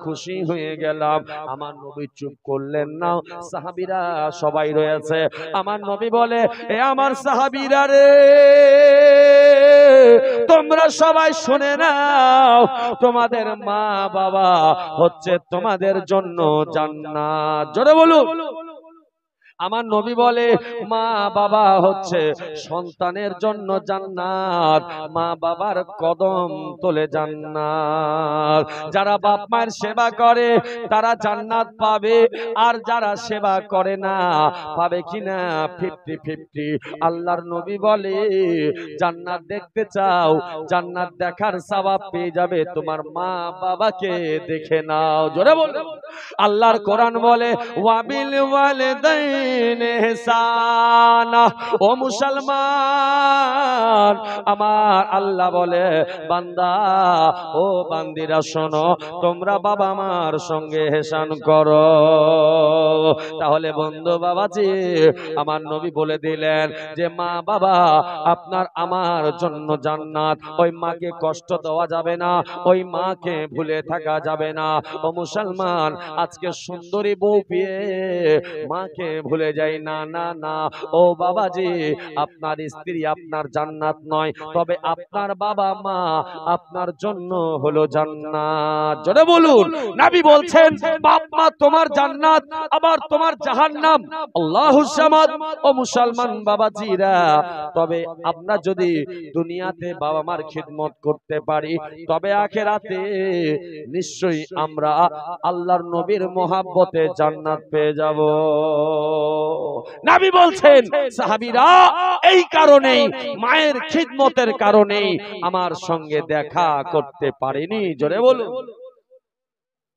খুশি হয়ে গেলাম। আমার নবী চুপ করলেন না, সাহাবীরা সবাই রয়েছে। আমার নবী বলে, এ আমার সাহাবীরা রে, তোমরা সবাই শুনে নাও, তোমাদের মা বাবা হচ্ছে তোমাদের জন্য জান্নাত। জোরে বলুন। আমার নবী বলে, মা বাবা হচ্ছে সন্তানের জন্য জান্নাত, মা বাবার কদম তলে জান্নাত। যারা বাপ মায়ের সেবা করে তারা জান্নাত পাবে, আর যারা সেবা করে না পাবে কিনা 50-50। আল্লাহর নবী বলে, জান্নাত দেখতে চাও, জান্নাত দেখার সওয়াব পেয়ে যাবে, তোমার মা বাবাকে দেখে নাও। জোরে বলো। আল্লাহর কোরআন বলে, ওয়াবিল ওয়ালিদাইন ইহসানা। ও মুসলমান, আমার আল্লাহ বলে, বান্দা, ও বান্দিরা শোনো, তোমরা বাবা মার সঙ্গে ইহসান করো। তাহলে বন্ধু বাবাজি, আমার নবী বলে দিলেন যে মা বাবা আপনার আমার জন্য জান্নাত। ওই মাকে কষ্ট দেওয়া যাবে না, ওই মাকে ভুলে থাকা যাবে না। ও মুসলমান, আজকে সুন্দরী বউ পেয়ে মাকে ভুলে যাই না, না না। ও বাবাজি, আপনার স্ত্রী আপনার জান্নাত নয়, তবে আপনার বাবা মা আপনার জন্য হলো জান্নাত। জোরে বলুন। নবী বলছেন, বাপ মা তোমার জান্নাত, আবার তোমার জাহান্নাম। আল্লাহু সামাদ। ও মুসলমান বাবাজিরা, তবে আমরা যদি দুনিয়াতে বাবা মার খিদমত করতে পারি, তবে আখিরাতে নিশ্চয়ই আমরা আল্লাহর নবীর মহব্বতে জান্নাত পেয়ে যাব। নবী বলছেন, সাহাবীরা এই কারণেই, মায়ের খিদমতের কারণেই আমার সঙ্গে দেখা করতে পারেনি। জোরে বলুন।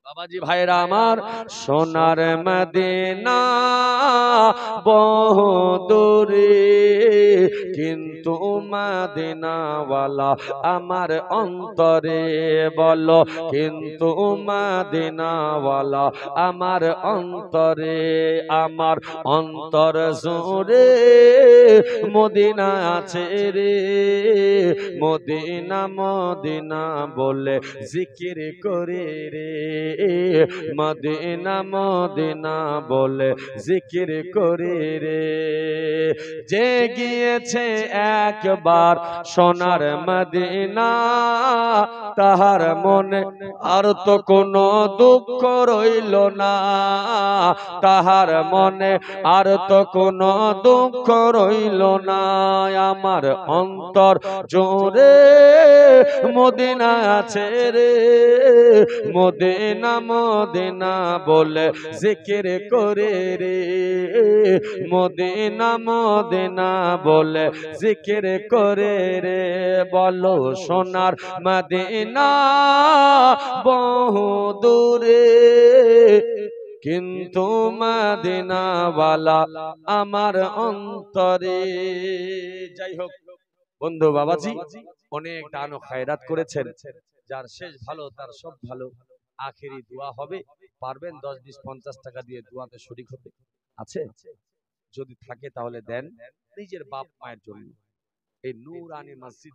বাবাজি ভাইরা আমার, সোনার মদিনা বহু দূরে, কিন্তু মদিনাওয়ালা আমার অন্তরে। বলো, কিন্তু মদিনাওয়ালা আমার অন্তরে। আমার অন্তর জুড়ে মদিনা আছে রে, মদিনা মদিনা বলে জিকির করে রে, মদিনা মদিনা বলে জিকির করে রে। যে গিয়েছে একবার সোনার মদিনা, তাহার মনে আর তো কোনো দুঃখ রইল না, তাহার মনে আর তো কোনো দুঃখ রইল না। আমার অন্তর জোরে মদিনা আছে রে, মদিনা মদিনা বলে জিকির করে রে, মদিনা মদিনা বলে জিকির করে রে। বলো, সোনার মদিনা বহু দূরে, কিন্তু মদিনাওয়ালা আমার অন্তরে। যাই হোক বন্ধু বাবাজি, অনেক দান ও খায়রাত করেছেন, যার শেষ ভালো তার সব ভালো। আখেরি দোয়া হবে, পারবেন 10, 20, 50 টাকা দিয়ে দোয়াতে শরীক হতে? আছে? যদি থাকে তাহলে দেন, নিজের বাপ মায়ের জন্য। এই নূরানি মসজিদ